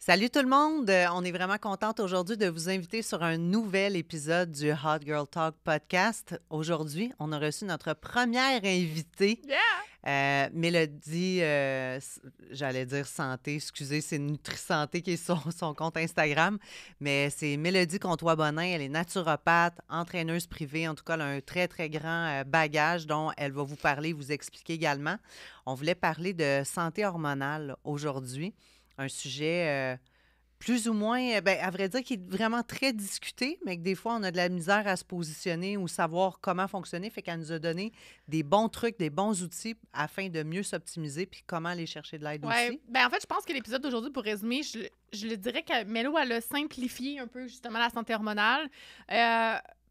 Salut tout le monde! On est vraiment contente aujourd'hui de vous inviter sur un nouvel épisode du Hot Girl Talk podcast. Aujourd'hui, on a reçu notre première invitée, Yeah! Mélodie, j'allais dire santé, excusez, c'est Nutri-Santé qui est son compte Instagram, mais c'est Mélodie Comtois-Bonin, elle est naturopathe, entraîneuse privée, en tout cas, elle a un très, très grand bagage dont elle va vous parler, vous expliquer également. On voulait parler de santé hormonale aujourd'hui. Un sujet plus ou moins, ben, à vrai dire, qui est vraiment très discuté, mais que des fois, on a de la misère à se positionner ou savoir comment fonctionner. Fait qu'elle nous a donné des bons trucs, des bons outils afin de mieux s'optimiser puis comment aller chercher de l'aide Ouais, aussi. ben en fait, je pense que l'épisode d'aujourd'hui, pour résumer, je le dirais que Mélo, elle a simplifié un peu justement la santé hormonale.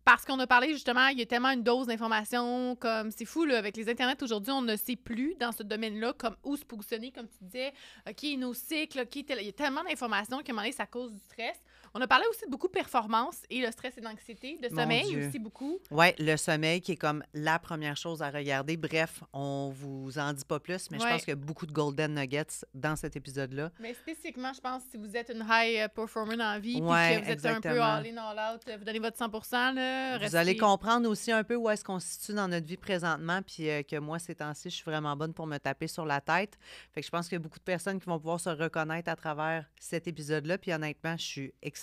Parce qu'on a parlé justement, il y a tellement une dose d'informations, comme c'est fou, là, avec les internets aujourd'hui, on ne sait plus dans ce domaine-là comme où se positionner, comme tu disais, OK, nos cycles, OK, il y a tellement d'informations qu'à un moment donné, ça cause du stress. On a parlé aussi de beaucoup de performance et le stress et l'anxiété, de Mon sommeil Dieu. aussi beaucoup. Oui, le sommeil qui est comme la première chose à regarder. Bref, on vous en dit pas plus, mais je pense Ouais. qu'il y a beaucoup de golden nuggets dans cet épisode-là. Mais spécifiquement, je pense, si vous êtes une high performer dans la vie puis Oui, que vous êtes un peu exactement. all-in, all out, vous donnez votre 100%, là, Vous allez restez... comprendre aussi un peu où est-ce qu'on se situe dans notre vie présentement, puis que moi, ces temps-ci, je suis vraiment bonne pour me taper sur la tête. Fait que je pense qu'il y a beaucoup de personnes qui vont pouvoir se reconnaître à travers cet épisode-là, puis honnêtement, je suis excitée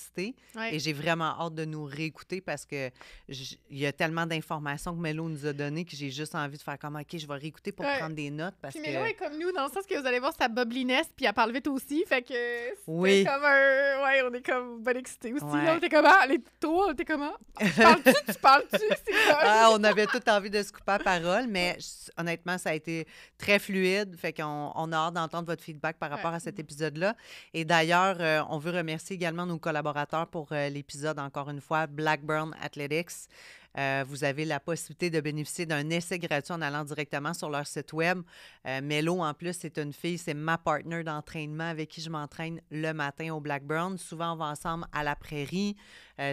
Ouais. et j'ai vraiment hâte de nous réécouter parce que il y a tellement d'informations que Mélo nous a données que j'ai juste envie de faire comme, OK, je vais réécouter pour Ouais. prendre des notes parce Puis que... Mélo est comme nous, dans le sens que vous allez voir sa bobliness, puis elle parle vite aussi, fait que c'était Oui. comme un... Ouais, on est comme bon excités aussi, Ouais. là, on était comment? Les trois, on était comment? Tu parles-tu? C'est quoi? Ah, on avait tout envie de se couper la parole, mais honnêtement, ça a été très fluide. Fait qu'on a hâte d'entendre votre feedback par rapport Ouais. à cet épisode-là. Et d'ailleurs, on veut remercier également nos collaborateurs pour l'épisode, encore une fois, Blackburn Athletics. Vous avez la possibilité de bénéficier d'un essai gratuit en allant directement sur leur site web. Mélo, en plus, c'est une fille, c'est ma partner d'entraînement avec qui je m'entraîne le matin au Blackburn. Souvent, on va ensemble à la Prairie.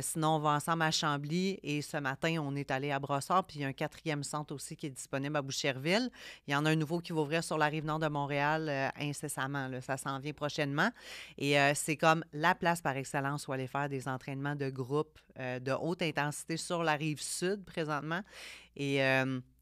Sinon, on va ensemble à Chambly. Et ce matin, on est allé à Brossard. Puis il y a un 4e centre aussi qui est disponible à Boucherville. Il y en a un nouveau qui va ouvrir sur la Rive-Nord de Montréal incessamment. Là. Ça s'en vient prochainement. Et c'est comme la place par excellence où aller faire des entraînements de groupe de haute intensité sur la Rive-Sud présentement. Et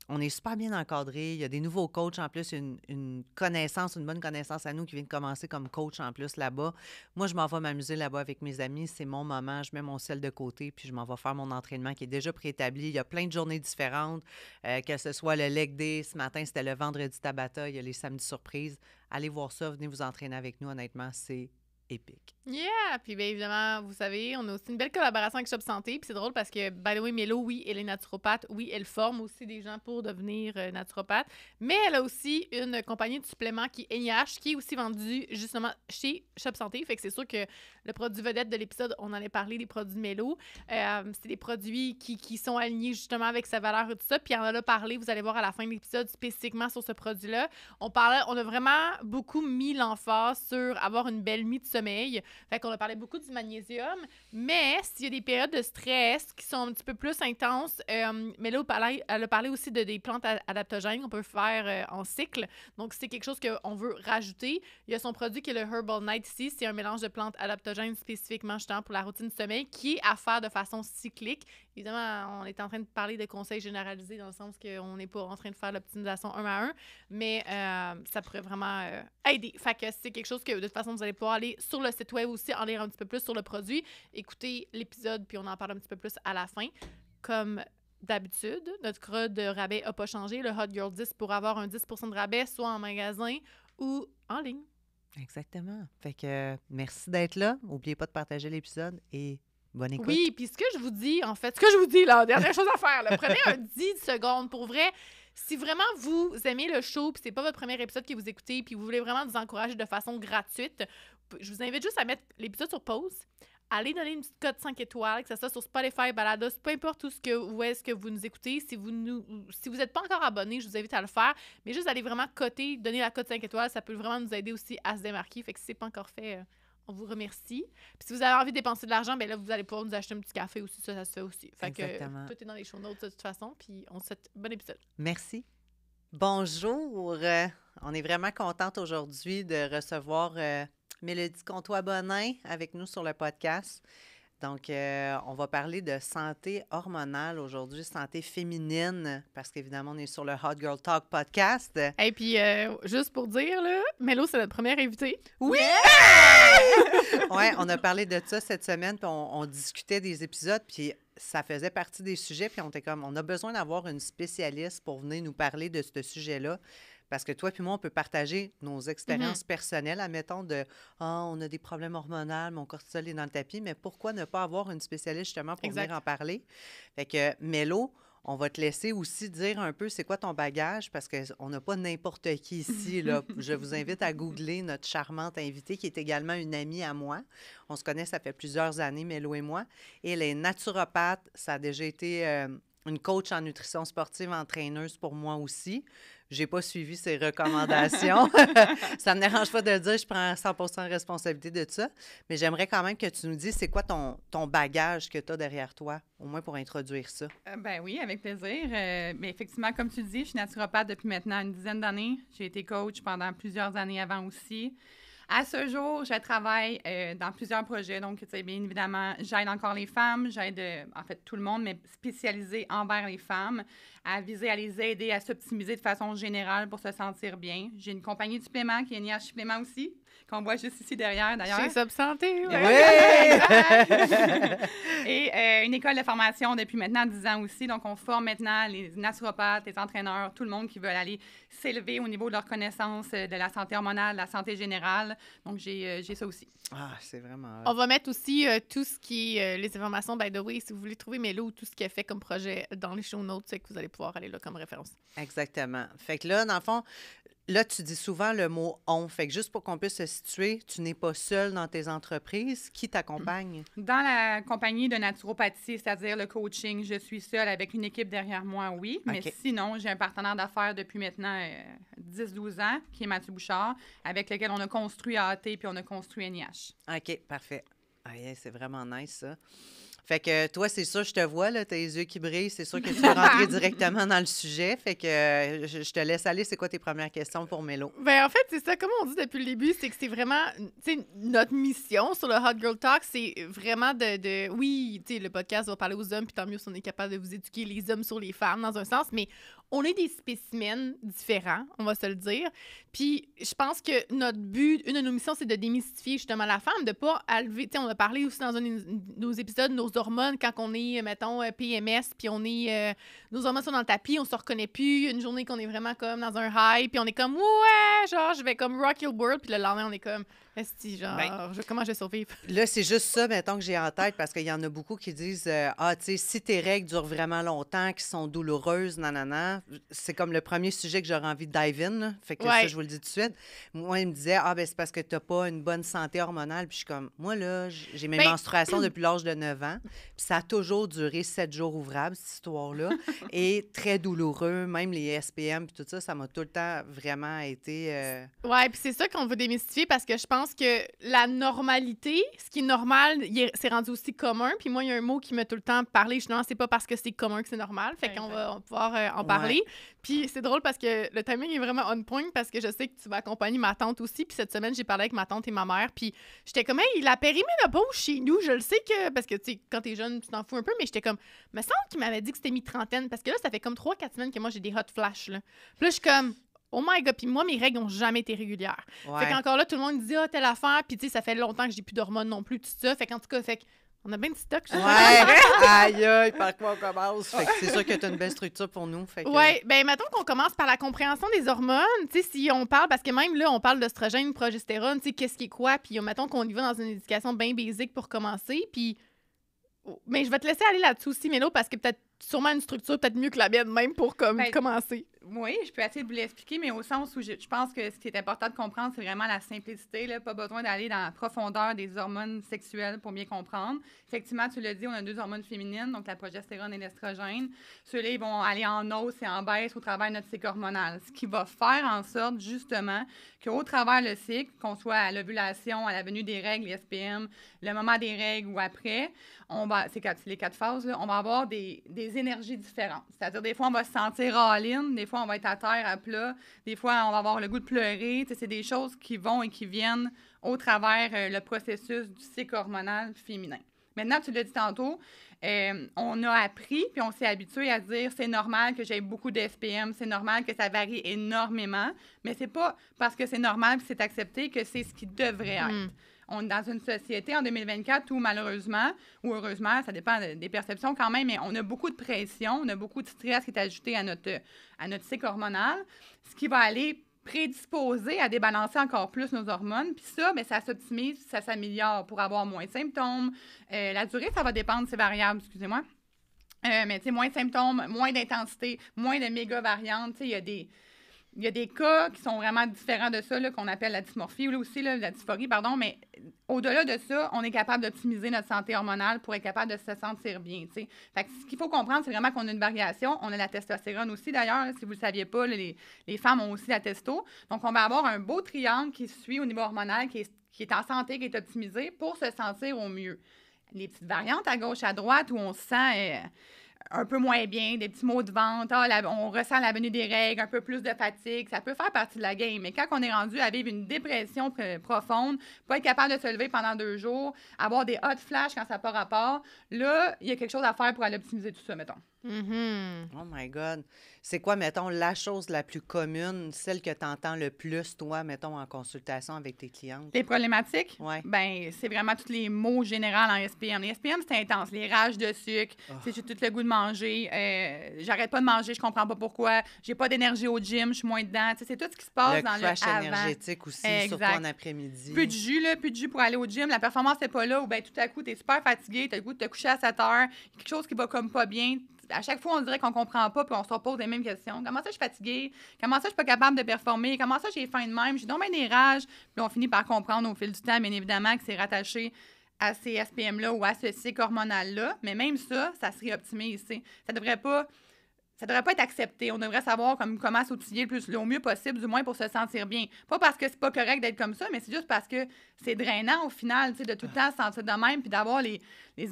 on est super bien encadré. Il y a des nouveaux coachs en plus, une connaissance, une bonne connaissance à nous qui vient de commencer comme coach en plus là-bas. Moi, je m'en vais m'amuser là-bas avec mes amis. C'est mon moment. Je mets mon sel de côté puis je m'en vais faire mon entraînement qui est déjà préétabli. Il y a plein de journées différentes, que ce soit le leg day. Ce matin, c'était le vendredi Tabata. Il y a les samedis surprises. Allez voir ça. Venez vous entraîner avec nous. Honnêtement, c'est épique. Yeah! Puis bien évidemment, vous savez, on a aussi une belle collaboration avec Shop Santé. Puis c'est drôle parce que, by the way, Mélo, oui, elle est naturopathe. Oui, elle forme aussi des gens pour devenir naturopathe. Mais elle a aussi une compagnie de suppléments qui est NIH, qui est aussi vendue justement chez Shop Santé. Fait que c'est sûr que le produit vedette de l'épisode, on en a parlé, des produits Mélo. C'est des produits qui sont alignés justement avec sa valeur et tout ça. Puis on en a parlé, vous allez voir à la fin de l'épisode, spécifiquement sur ce produit-là. On a vraiment beaucoup mis l'emphase sur avoir une belle nuit de sommeil. Fait qu'on a parlé beaucoup du magnésium, mais s'il y a des périodes de stress qui sont un petit peu plus intenses, mais là, elle a parlé aussi de des plantes adaptogènes qu'on peut faire en cycle. Donc, c'est quelque chose qu'on veut rajouter. Il y a son produit qui est le Herbal Night ici. C'est un mélange de plantes adaptogènes spécifiquement justement pour la routine de sommeil qui est à faire de façon cyclique. Évidemment, on est en train de parler de conseils généralisés dans le sens qu'on n'est pas en train de faire l'optimisation 1 à 1, mais ça pourrait vraiment aider. Fait que c'est quelque chose que de toute façon, vous allez pouvoir aller sur le site web aussi, en lire un petit peu plus sur le produit, écouter l'épisode, puis on en parle un petit peu plus à la fin. Comme d'habitude, notre code de rabais n'a pas changé. Le Hot Girl 10 pour avoir un 10% de rabais, soit en magasin ou en ligne. Exactement. Fait que merci d'être là. N'oubliez pas de partager l'épisode et bonne écoute. Oui, puis ce que je vous dis, en fait, ce que je vous dis, là, dernière chose à faire, là, prenez un 10 secondes pour vrai. Si vraiment vous aimez le show, puis c'est pas votre premier épisode que vous écoutez, puis vous voulez vraiment nous encourager de façon gratuite, je vous invite juste à mettre l'épisode sur pause. Allez donner une petite cote 5 étoiles, que ce soit sur Spotify, Balados, peu importe où est-ce que vous nous écoutez. Si vous n'êtes pas encore abonné, je vous invite à le faire. Mais juste aller vraiment coter, donner la cote 5 étoiles, ça peut vraiment nous aider aussi à se démarquer. Fait que si c'est pas encore fait, on vous remercie. Puis si vous avez envie de dépenser de l'argent, bien là, vous allez pouvoir nous acheter un petit café aussi. Ça se fait aussi. Fait Exactement. que tout est dans les show notes de toute façon. Puis on se souhaite bon épisode. Merci. Bonjour. On est vraiment contente aujourd'hui de recevoir Mélodie Comtois-Bonin avec nous sur le podcast. Donc, on va parler de santé hormonale aujourd'hui, santé féminine, parce qu'évidemment, on est sur le Hot Girl Talk podcast. Et puis, juste pour dire, là, Mélo, c'est notre première invitée. Oui! Oui, on a parlé de ça cette semaine, puis on discutait des épisodes, puis ça faisait partie des sujets, puis on était comme, on a besoin d'avoir une spécialiste pour venir nous parler de ce sujet-là. Parce que toi puis moi, on peut partager nos expériences personnelles, admettons, de « Ah, on a des problèmes hormonaux, mon cortisol est dans le tapis », mais pourquoi ne pas avoir une spécialiste justement pour venir en parler? Fait que, Mélo, on va te laisser aussi dire un peu c'est quoi ton bagage, parce qu'on n'a pas n'importe qui ici, là. Je vous invite à googler notre charmante invitée, qui est également une amie à moi. On se connaît, ça fait plusieurs années, Mélo et moi. Et elle est naturopathe, ça a déjà été une coach en nutrition sportive, entraîneuse pour moi aussi. J'ai pas suivi ses recommandations. Ça me dérange pas de le dire, je prends 100% responsabilité de ça. Mais j'aimerais quand même que tu nous dises c'est quoi ton bagage que tu as derrière toi, au moins pour introduire ça. Ben oui, avec plaisir. Mais effectivement, comme tu dis, je suis naturopathe depuis maintenant une dizaine d'années. J'ai été coach pendant plusieurs années avant aussi. À ce jour, je travaille dans plusieurs projets. Donc, tu sais, bien évidemment, j'aide encore les femmes. J'aide, en fait, tout le monde, mais spécialisée envers les femmes, à viser à les aider à s'optimiser de façon générale pour se sentir bien. J'ai une compagnie de suppléments qui est NIH Suppléments aussi, qu'on voit juste ici derrière, d'ailleurs. Chez Subsanté, oui! Et une école de formation depuis maintenant 10 ans aussi. Donc, on forme maintenant les naturopathes, les entraîneurs, tout le monde qui veut aller s'élever au niveau de leur connaissance de la santé hormonale, de la santé générale. Donc, j'ai ça aussi. Ah, c'est vraiment... On va mettre aussi tout ce qui est les informations, by the way, si vous voulez trouver Mélo ou tout ce qu'elle fait comme projet dans les show notes, c'est que vous allez pouvoir aller là comme référence. Exactement. Fait que là, dans le fond, là, tu dis souvent le mot « on ». Fait que juste pour qu'on puisse se situer, tu n'es pas seule dans tes entreprises. Qui t'accompagne? Dans la compagnie de naturopathie, c'est-à-dire le coaching, je suis seule avec une équipe derrière moi, oui. Mais sinon, j'ai un partenaire d'affaires depuis maintenant 10-12 ans, qui est Mathieu Bouchard, avec lequel on a construit AAT puis on a construit NIH. OK, parfait. Ah, yeah, c'est vraiment nice, ça. Fait que toi, c'est sûr, je te vois, là, tes yeux qui brillent, c'est sûr que tu vas rentrer directement dans le sujet. Fait que je te laisse aller. C'est quoi tes premières questions pour Mélo? Bien, en fait, c'est ça, comme on dit depuis le début, c'est que c'est vraiment, tu sais, notre mission sur le Hot Girl Talk, c'est vraiment oui, tu sais, le podcast va parler aux hommes, puis tant mieux si on est capable de vous éduquer les hommes sur les femmes, dans un sens, mais on est des spécimens différents, on va se le dire. Puis je pense que notre but, une de nos missions, c'est de démystifier justement la femme, de pas enlever, tu sais, on a parlé aussi dans un de nos épisodes, nos hormones, quand on est, mettons, PMS, puis on est, nos hormones sont dans le tapis, on se reconnaît plus, une journée qu'on est vraiment comme dans un high, puis on est comme, ouais, genre, je vais comme rock your world, puis le lendemain, on est comme, esti, genre, comment je vais survivre? Là, c'est juste ça, mettons, que j'ai en tête, parce qu'il y en a beaucoup qui disent, ah, tu sais, si tes règles durent vraiment longtemps, qui sont douloureuses, nanana, c'est comme le premier sujet que j'aurais envie de dive in, là. Fait que ça, je vous le dis tout de suite. Moi, il me disait, ah, ben c'est parce que t'as pas une bonne santé hormonale. Puis je suis comme, moi, là, j'ai mes menstruations depuis l'âge de 9 ans. Puis ça a toujours duré 7 jours ouvrables, cette histoire-là. Et très douloureux, même les SPM, puis tout ça, ça m'a tout le temps vraiment été... Ouais, puis c'est ça qu'on veut démystifier, parce que je pense que la normalité, ce qui est normal, c'est rendu aussi commun. Puis moi, il y a un mot qui m'a tout le temps parlé, justement, c'est pas parce que c'est commun que c'est normal. Fait qu'on va pouvoir en parler. Puis c'est drôle parce que le timing est vraiment on point, parce que je sais que tu vas accompagner ma tante aussi. Puis cette semaine, j'ai parlé avec ma tante et ma mère. Puis j'étais comme, hey, la périménopause chez nous, je le sais que... Parce que, tu sais, quand t'es jeune, tu t'en fous un peu. Mais j'étais comme, me semble qu'il m'avait dit que c'était mi-trentaine. Parce que là, ça fait comme 3-4 semaines que moi, j'ai des hot flashes, là. Puis là, je suis comme... Oh my God! Puis moi, mes règles n'ont jamais été régulières. Fait qu'encore là, tout le monde dit « Ah, telle affaire! » Puis tu sais, ça fait longtemps que j'ai plus d'hormones non plus, tout ça. Fait qu'en tout cas, on a bien de stock. Aïe, aïe, par quoi on commence? Fait que c'est sûr que tu as une belle structure pour nous. Fait que... Oui, bien, mettons qu'on commence par la compréhension des hormones. Tu sais, si on parle, parce que même là, on parle d'oestrogène, progestérone, tu sais, qu'est-ce qui est quoi? Puis mettons qu'on y va dans une éducation bien basique pour commencer. Puis, mais je vais te laisser aller là-dessus aussi, Mélo, parce que peut-être sûrement une structure peut-être mieux que la mienne, même pour commencer. Oui, je peux essayer de vous l'expliquer, mais au sens où je pense que ce qui est important de comprendre, c'est vraiment la simplicité. Là. Pas besoin d'aller dans la profondeur des hormones sexuelles pour bien comprendre. Effectivement, tu l'as dit, on a 2 hormones féminines, donc la progestérone et l'estrogène. Ceux-là, ils vont aller en hausse et en baisse au travers de notre cycle hormonal. Ce qui va faire en sorte, justement, qu'au travers le cycle, qu'on soit à l'ovulation, à la venue des règles, les SPM, le moment des règles ou après, c'est les 4 phases, là, on va avoir des énergies différentes. C'est-à-dire, des fois, on va se sentir all-in, des fois, fois, on va être à terre, à plat. Des fois, on va avoir le goût de pleurer. C'est des choses qui vont et qui viennent au travers le processus du cycle hormonal féminin. Maintenant, tu l'as dit tantôt, on a appris puis on s'est habitué à dire c'est normal que j'aie beaucoup de SPM, c'est normal que ça varie énormément, mais c'est pas parce que c'est normal que c'est accepté que c'est ce qui devrait être. On est dans une société en 2024 où malheureusement, ou heureusement, ça dépend des perceptions quand même, mais on a beaucoup de pression, on a beaucoup de stress qui est ajouté à notre cycle hormonal, ce qui va aller prédisposer à débalancer encore plus nos hormones. Puis ça, bien, ça s'optimise, ça s'améliore pour avoir moins de symptômes. La durée, ça va dépendre, c'est variable, excusez-moi. Mais tu sais, moins de symptômes, moins d'intensité, moins de méga variantes. Tu sais, il y a des cas qui sont vraiment différents de ça, là, qu'on appelle la dysmorphie, ou aussi la dysphorie, pardon, mais au-delà de ça, on est capable d'optimiser notre santé hormonale pour être capable de se sentir bien, tu sais. Fait que ce qu'il faut comprendre, c'est vraiment qu'on a une variation. On a la testostérone aussi, d'ailleurs, si vous ne le saviez pas, là, les femmes ont aussi la testo. Donc, on va avoir un beau triangle qui suit au niveau hormonal, qui est en santé, qui est optimisé pour se sentir au mieux. Les petites variantes à gauche, à droite, où on se sent... un peu moins bien, des petits maux de ventre, on ressent la venue des règles, un peu plus de fatigue, ça peut faire partie de la game. Mais quand on est rendu à vivre une dépression profonde, pas être capable de se lever pendant 2 jours, avoir des hot flashes quand ça n'a pas rapport, là, il y a quelque chose à faire pour aller optimiser tout ça, mettons. Oh my God. C'est quoi, mettons, la chose la plus commune, celle que tu entends le plus, toi, mettons, en consultation avec tes clientes? Les problématiques? Ouais. Ben, c'est vraiment tous les mots généraux en SPM. Les SPM, c'est intense. Les rages de sucre, j'ai tout le goût de manger, j'arrête pas de manger, je comprends pas pourquoi, j'ai pas d'énergie au gym, je suis moins dedans. C'est tout ce qui se passe dans le crash avant. énergétique aussi, surtout en après-midi. Plus de jus pour aller au gym, la performance n'est pas là, ou bien tout à coup, tu es super fatigué, tu as le goût de te coucher à 7 heures, quelque chose qui va comme pas bien. À chaque fois, on dirait qu'on comprend pas, puis on se repose les mêmes questions. Comment ça, je suis fatiguée? Comment ça, je suis pas capable de performer? Comment ça, j'ai faim de même? J'ai donc bien des rages. Puis on finit par comprendre au fil du temps, bien évidemment, que c'est rattaché à ces SPM-là ou à ce cycle hormonal-là. Mais même ça se réoptimise. Ça devrait pas être accepté. On devrait savoir comment s'outiller au mieux possible, du moins pour se sentir bien. Pas parce que c'est pas correct d'être comme ça, mais c'est juste parce que c'est drainant au final, de tout le temps se sentir de même, puis d'avoir les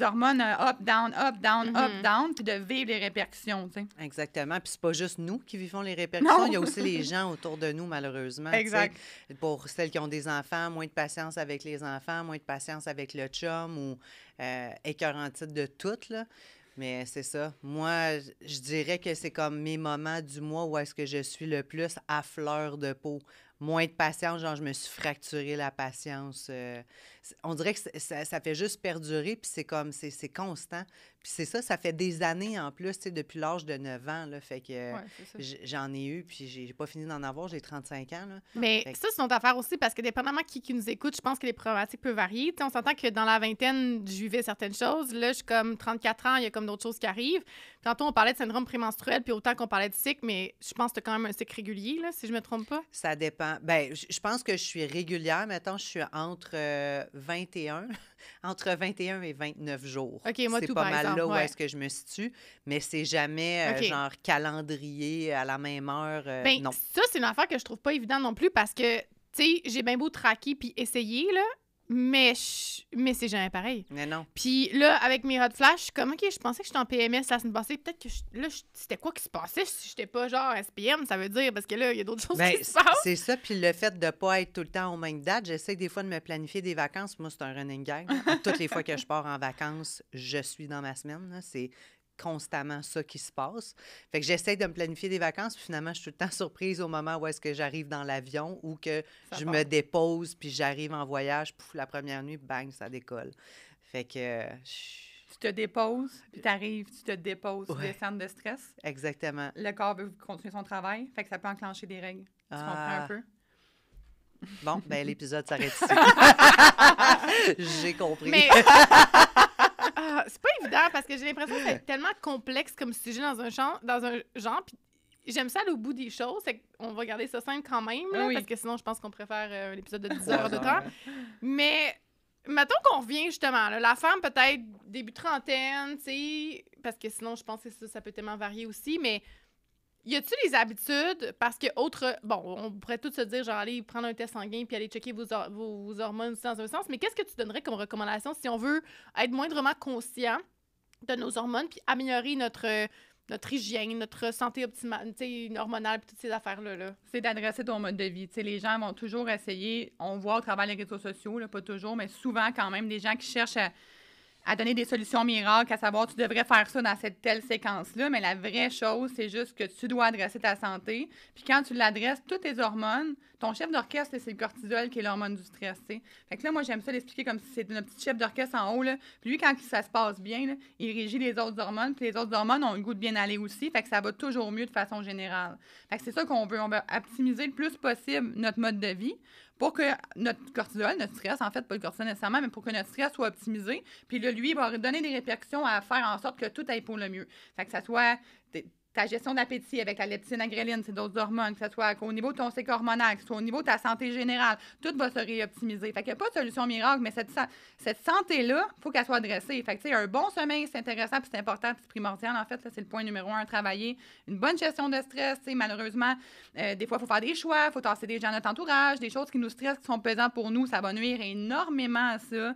hormones up, down, puis de vivre les répercussions. T'sais. Exactement. Puis c'est pas juste nous qui vivons les répercussions, Non. il y a aussi les gens autour de nous, malheureusement. Exact. T'sais. Pour celles qui ont des enfants, moins de patience avec les enfants, moins de patience avec le chum ou écœurantite de tout, là. Mais c'est ça. Moi, je dirais que c'est comme mes moments du mois où est-ce que je suis le plus à fleur de peau. Moins de patience, genre je me suis fracturé la patience. On dirait que ça fait juste perdurer, puis c'est comme, c'est constant. Puis c'est ça fait des années en plus, tu sais, depuis l'âge de 9 ans, là, fait que j'en ai eu, puis j'ai pas fini d'en avoir, j'ai 35 ans, là. Mais ça, c'est une autre affaire aussi, parce que dépendamment qui nous écoute, je pense que les problématiques peuvent varier. T'sais, on s'entend que dans la vingtaine, je vivais certaines choses. Là, je suis comme 34 ans, il y a comme d'autres choses qui arrivent. Tantôt, on parlait de syndrome prémenstruel, puis autant qu'on parlait de cycle, mais je pense que tu as quand même un cycle régulier, là, si je me trompe pas. Ça dépend. Ben, je pense que je suis régulière. Mettons, je suis entre 21 et 29 jours. OK, moi, c'est tout, pas par mal exemple, là où ouais. est-ce que je me situe, mais c'est jamais OK. genre calendrier à la même heure. Ben, non. ça, c'est une affaire que je trouve pas évidente non plus, parce que, tu sais, j'ai bien beau traquer puis essayer, là, mais c'est jamais pareil. Mais non. Puis là, avec mes hot flash, je suis comme, OK, je pensais que j'étais en PMS la semaine passée. Peut-être que c'était quoi qui se passait si j'étais pas genre SPM, ça veut dire, parce que là, il y a d'autres choses Ben, qui se passent. c'est ça. Puis le fait de ne pas être tout le temps aux mêmes dates, j'essaie des fois de me planifier des vacances. Moi, c'est un running gag. Toutes les fois que je pars en vacances, je suis dans ma semaine. Là. C'est constamment ça qui se passe. Fait que j'essaie de me planifier des vacances, puis finalement, je suis tout le temps surprise au moment où est-ce que j'arrive dans l'avion ou que je me dépose, puis j'arrive en voyage, pouf, la première nuit, bang, ça décolle. Fait que... Tu te déposes, puis t'arrives, tu te déposes, tu descends de stress. Exactement. Le corps veut continuer son travail, fait que ça peut enclencher des règles. Tu comprends un peu? Bon, ben l'épisode s'arrête ici. J'ai compris. Mais... c'est pas évident parce que j'ai l'impression que c'est tellement complexe comme sujet dans un genre, puis j'aime ça aller au bout des choses, c'est qu'on va garder ça simple quand même, là, parce que sinon je pense qu'on préfère l'épisode de 10 heures de temps. Mais mettons qu'on revient justement, là, la femme peut-être début trentaine, tu sais, parce que sinon je pense que ça peut tellement varier aussi, mais y a-tu les habitudes, parce que on pourrait tous se dire, genre, aller prendre un test sanguin puis aller checker vos hormones aussi dans un sens, mais qu'est-ce que tu donnerais comme recommandation si on veut être moindrement conscient de nos hormones puis améliorer notre notre hygiène, notre santé optimale, hormonale, puis toutes ces affaires-là. Là. C'est d'adresser ton mode de vie. T'sais, les gens vont toujours essayer, on voit au travers des réseaux sociaux, là, pas toujours, mais souvent quand même, des gens qui cherchent à donner des solutions miracles, à savoir tu devrais faire ça dans cette telle séquence-là, mais la vraie chose, c'est juste que tu dois adresser ta santé. Puis quand tu l'adresses, toutes tes hormones, ton chef d'orchestre, c'est le cortisol qui est l'hormone du stress, t'sais. Fait que là, moi, j'aime ça l'expliquer comme si c'était notre petit chef d'orchestre en haut, là. Puis lui, quand ça se passe bien, là, il régit les autres hormones, puis les autres hormones ont le goût de bien aller aussi, fait que ça va toujours mieux de façon générale. Fait que c'est ça qu'on veut. On veut optimiser le plus possible notre mode de vie pour que notre cortisol, notre stress, en fait, pas le cortisol nécessairement, mais pour que notre stress soit optimisé. Puis là, lui, il va donner des répercussions à faire en sorte que tout aille pour le mieux. Fait que ça soit ta gestion d'appétit avec la leptine, la gréline, c'est d'autres hormones, que ce soit au niveau de ton cycle hormonal, que ce soit au niveau de ta santé générale, tout va se réoptimiser. Fait qu'il n'y a pas de solution miracle, mais cette santé-là, il faut qu'elle soit adressée. Fait que, tu sais, un bon sommeil, c'est intéressant, puis c'est important, puis c'est primordial, en fait, là, c'est le point numéro 1 à travailler. Une bonne gestion de stress, tu sais, malheureusement, des fois, il faut faire des choix, il faut tasser des gens de notre entourage, des choses qui nous stressent, qui sont pesantes pour nous, ça va nuire énormément à ça.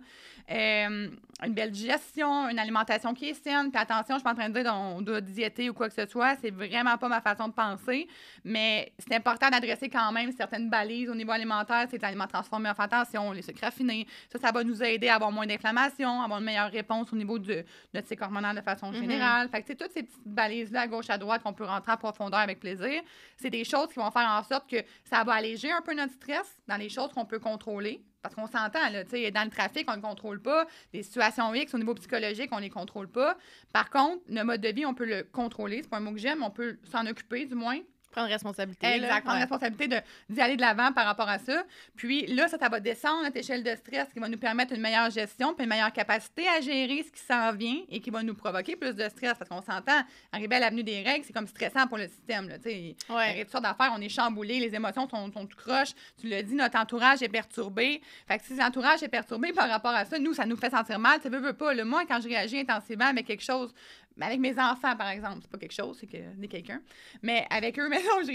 Une belle gestion, une alimentation qui est saine, puis attention, je ne suis pas en train de dire qu'on doit diéter ou quoi que ce soit, c'est vraiment pas ma façon de penser, mais c'est important d'adresser quand même certaines balises au niveau alimentaire, c'est l'aliments transformés, enfin attention, les sucres raffinés, ça va nous aider à avoir moins d'inflammation, à avoir une meilleure réponse au niveau de notre cycle hormonal de façon générale. Fait que toutes ces petites balises-là à gauche, à droite qu'on peut rentrer en profondeur avec plaisir, c'est des choses qui vont faire en sorte que ça va alléger un peu notre stress dans les choses qu'on peut contrôler. Parce qu'on s'entend, là, tu sais, dans le trafic, on ne le contrôle pas. Les situations X, au niveau psychologique, on ne les contrôle pas. Par contre, le mode de vie, on peut le contrôler. C'est pas un mot que j'aime, on peut s'en occuper, du moins. Prendre responsabilité. Exact, prendre responsabilité d'y aller de l'avant par rapport à ça. Puis là, ça va descendre notre échelle de stress qui va nous permettre une meilleure gestion puis une meilleure capacité à gérer ce qui s'en vient et qui va nous provoquer plus de stress. Parce qu'on s'entend, arriver à l'avenue des règles, c'est comme stressant pour le système. Là, il arrive toutes sortes d'affaires, on est chamboulé, les émotions sont tout croches. Tu l'as dit, notre entourage est perturbé. Fait que si l'entourage est perturbé par rapport à ça, nous, ça nous fait sentir mal. Tu veux pas. Là, moi, quand je réagis intensivement avec quelque chose, avec mes enfants, par exemple, c'est pas quelque chose, c'est quelqu'un. Mais avec eux, maintenant, je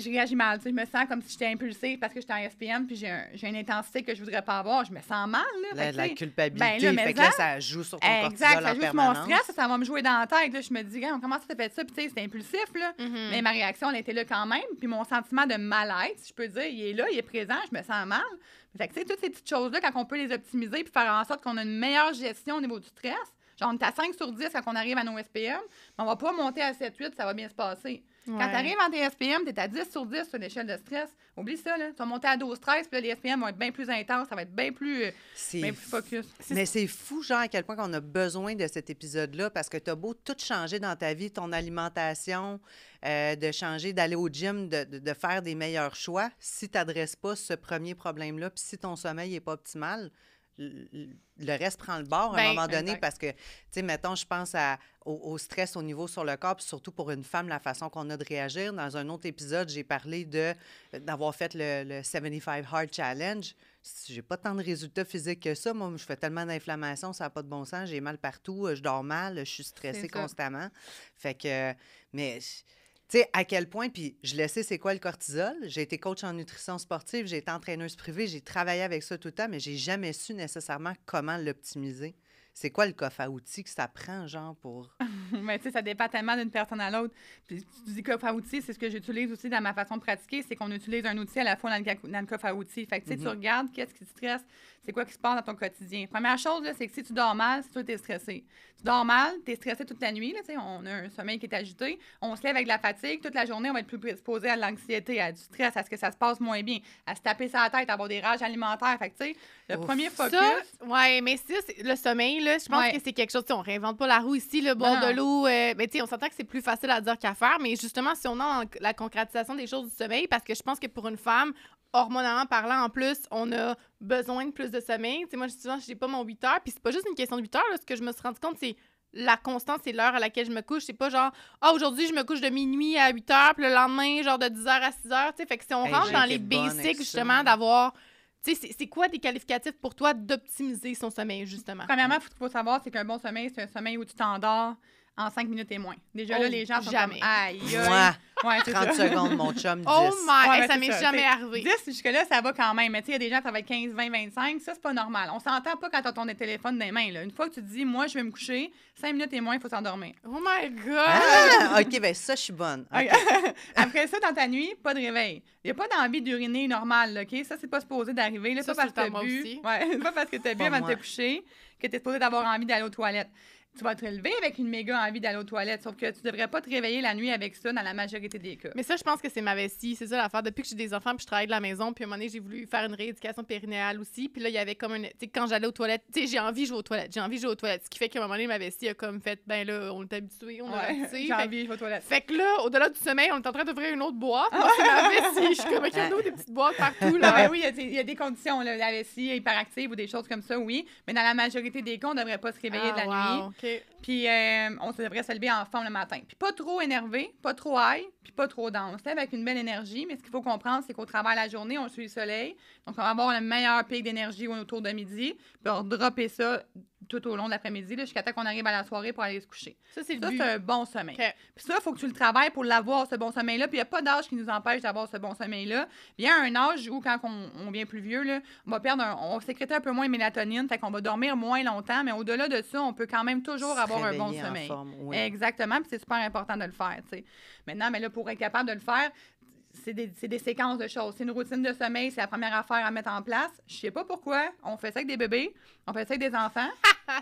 réagis mal. Tu sais, je me sens comme si j'étais impulsive parce que j'étais en SPM puis j'ai une intensité que je voudrais pas avoir. Je me sens mal. Là, la culpabilité, fait que là, ça joue sur ton cortisol exact, ça en joue sur permanence. mon stress, ça va me jouer dans la tête. Là, je me dis, comment ça fait ça? Puis tu sais, c'est impulsif, là. Mais ma réaction, elle était là quand même. Puis mon sentiment de mal-être, si je peux dire, il est là, il est présent, je me sens mal. Fait que tu sais, toutes ces petites choses-là, quand on peut les optimiser puis faire en sorte qu'on a une meilleure gestion au niveau du stress, genre, on est à 5 sur 10 quand on arrive à nos SPM, mais on va pas monter à 7-8, ça va bien se passer. Ouais. Quand tu arrives en tes SPM, tu es à 10 sur 10 sur l'échelle de stress. Oublie ça, là. Tu vas monter à 12-13, puis là, les SPM vont être bien plus intenses, ça va être bien plus focus. Mais c'est fou, genre, à quel point qu'on a besoin de cet épisode-là, parce que tu as beau tout changer dans ta vie, ton alimentation, de changer, d'aller au gym, de faire des meilleurs choix, si tu n'adresses pas ce premier problème-là, puis si ton sommeil n'est pas optimal, le reste prend le bord à un moment donné, parce que, tu sais, mettons, je pense au stress au niveau sur le corps, puis surtout pour une femme, la façon qu'on a de réagir. Dans un autre épisode, j'ai parlé d'avoir fait le 75 Hard Challenge. J'ai pas tant de résultats physiques que ça. Moi, je fais tellement d'inflammation, ça n'a pas de bon sens. J'ai mal partout, je dors mal, je suis stressée constamment. Fait que, mais... Tu sais, à quel point, puis je le sais, c'est quoi le cortisol? J'ai été coach en nutrition sportive, j'ai été entraîneuse privée, j'ai travaillé avec ça tout le temps, mais j'ai jamais su nécessairement comment l'optimiser. C'est quoi le coffre à outils que ça prend, genre, pour... Mais tu sais, ça dépend tellement d'une personne à l'autre. Puis tu dis coffre à outils, c'est ce que j'utilise aussi dans ma façon de pratiquer, c'est qu'on utilise un outil à la fois dans le coffre à outils. Fait que tu sais, tu regardes qu'est-ce qui te stresse, c'est quoi qui se passe dans ton quotidien. Première chose, là, c'est que si tu dors mal, c'est toi qui es stressé. Tu dors mal, tu es stressé toute la nuit, là, tu sais, on a un sommeil qui est agité, on se lève avec de la fatigue, toute la journée, on va être plus prédisposé à l'anxiété, à du stress, à ce que ça se passe moins bien, à se taper sur la tête, à avoir des rages alimentaires. Fait que tu sais, le premier focus... Oui, mais ça, le sommeil, là, je pense que c'est quelque chose, on réinvente pas la roue ici, le boire de l'eau, mais tu sais, on s'entend que c'est plus facile à dire qu'à faire, mais justement, si on a la concrétisation des choses du sommeil, parce que je pense que pour une femme, hormonalement parlant, en plus, on a besoin de plus de sommeil. Tu sais, moi, souvent, je n'ai pas mon 8 heures, puis c'est pas juste une question de 8 heures, là, ce que je me suis rendu compte, c'est la constance, c'est l'heure à laquelle je me couche. C'est pas genre, aujourd'hui, je me couche de minuit à 8 heures, puis le lendemain, genre de 10 heures à 6 heures, tu sais, fait que si on rentre dans les basics, justement, d'avoir... Tu sais, c'est quoi des qualificatifs pour toi d'optimiser son sommeil, justement? Premièrement, il faut savoir, c'est qu'un bon sommeil, c'est un sommeil où tu t'endors en 5 minutes et moins. Déjà, là, les gens sont comme, aïe, Ouais, c'est 30 ça. secondes, mon chum, 10. Oh my! Ouais, Hey, mais ça c'est m'est ça. jamais T'sais, arrivé. 10, jusque-là, ça va quand même. Mais tu sais, il y a des gens, ça va être 15, 20, 25. Ça, c'est pas normal. On s'entend pas quand t'as ton téléphone dans les mains. Là. Une fois que tu te dis, moi, je vais me coucher, 5 minutes et moins, il faut s'endormir. Oh my God! Ah, OK, ben ça, je suis bonne. OK. Après ça, dans ta nuit, pas de réveil. Il n'y a pas d'envie d'uriner normal, là, OK? Ça, c'est pas supposé d'arriver. Là, Ça, pas parce c'est que le temps, t'as moi bu. aussi. Ouais, c'est pas parce que t'as bu Pas avant de moi. te coucher que t'es supposé d'avoir envie d'aller aux toilettes. Tu vas te lever avec une méga envie d'aller aux toilettes, sauf que tu devrais pas te réveiller la nuit avec ça dans la majorité des cas. Mais ça, je pense que c'est ma vessie. C'est ça l'affaire. Depuis que j'ai des enfants, puis je travaille de la maison, puis à un moment donné, j'ai voulu faire une rééducation périnéale aussi. Puis là, il y avait comme un. Tu sais, quand j'allais aux toilettes, tu sais, j'ai envie de jouer aux toilettes. J'ai envie de jouer aux toilettes. Ce qui fait qu'à un moment donné, ma vessie a comme fait, ben là, on est habitué, on a Ouais, habitué. j'ai envie, je vais aux toilettes. Fait que là, au-delà du sommeil, on est en train d'ouvrir une autre boîte. Moi, c'est ma vessie. Je suis comme, OK, on ouvre des petites boîtes partout, là. Ben oui, il y a des conditions, là, la vessie hyperactive ou des choses comme ça, oui. Mais dans la majorité des cas, on ne devrait pas se réveiller de la nuit. OK. Puis on devrait se lever en forme le matin. Puis pas trop énervé, pas trop high, puis pas trop down. On se lève avec une belle énergie, mais ce qu'il faut comprendre, c'est qu'au travers de la journée, on suit le soleil. Donc, on va avoir le meilleur pic d'énergie autour de midi, puis on va dropper ça tout au long de l'après-midi, là, jusqu'à temps qu'on arrive à la soirée pour aller se coucher. Ça, c'est le Ça, but. c'est un bon sommeil. OK. Puis ça, il faut que tu le travailles pour l'avoir, ce bon sommeil-là. Puis il n'y a pas d'âge qui nous empêche d'avoir ce bon sommeil-là. Il y a un âge où, quand on devient plus vieux, là, on va on sécrète un peu moins de mélatonine, fait qu'on va dormir moins longtemps, mais au-delà de ça, on peut quand même toujours Se avoir un bon réveiller en sommeil. forme, oui. Exactement, puis c'est super important de le faire, tu sais. Maintenant, mais là, pour être capable de le faire, c'est des séquences de choses. C'est une routine de sommeil, c'est la première affaire à mettre en place. Je sais pas pourquoi, on fait ça avec des bébés, on fait ça avec des enfants.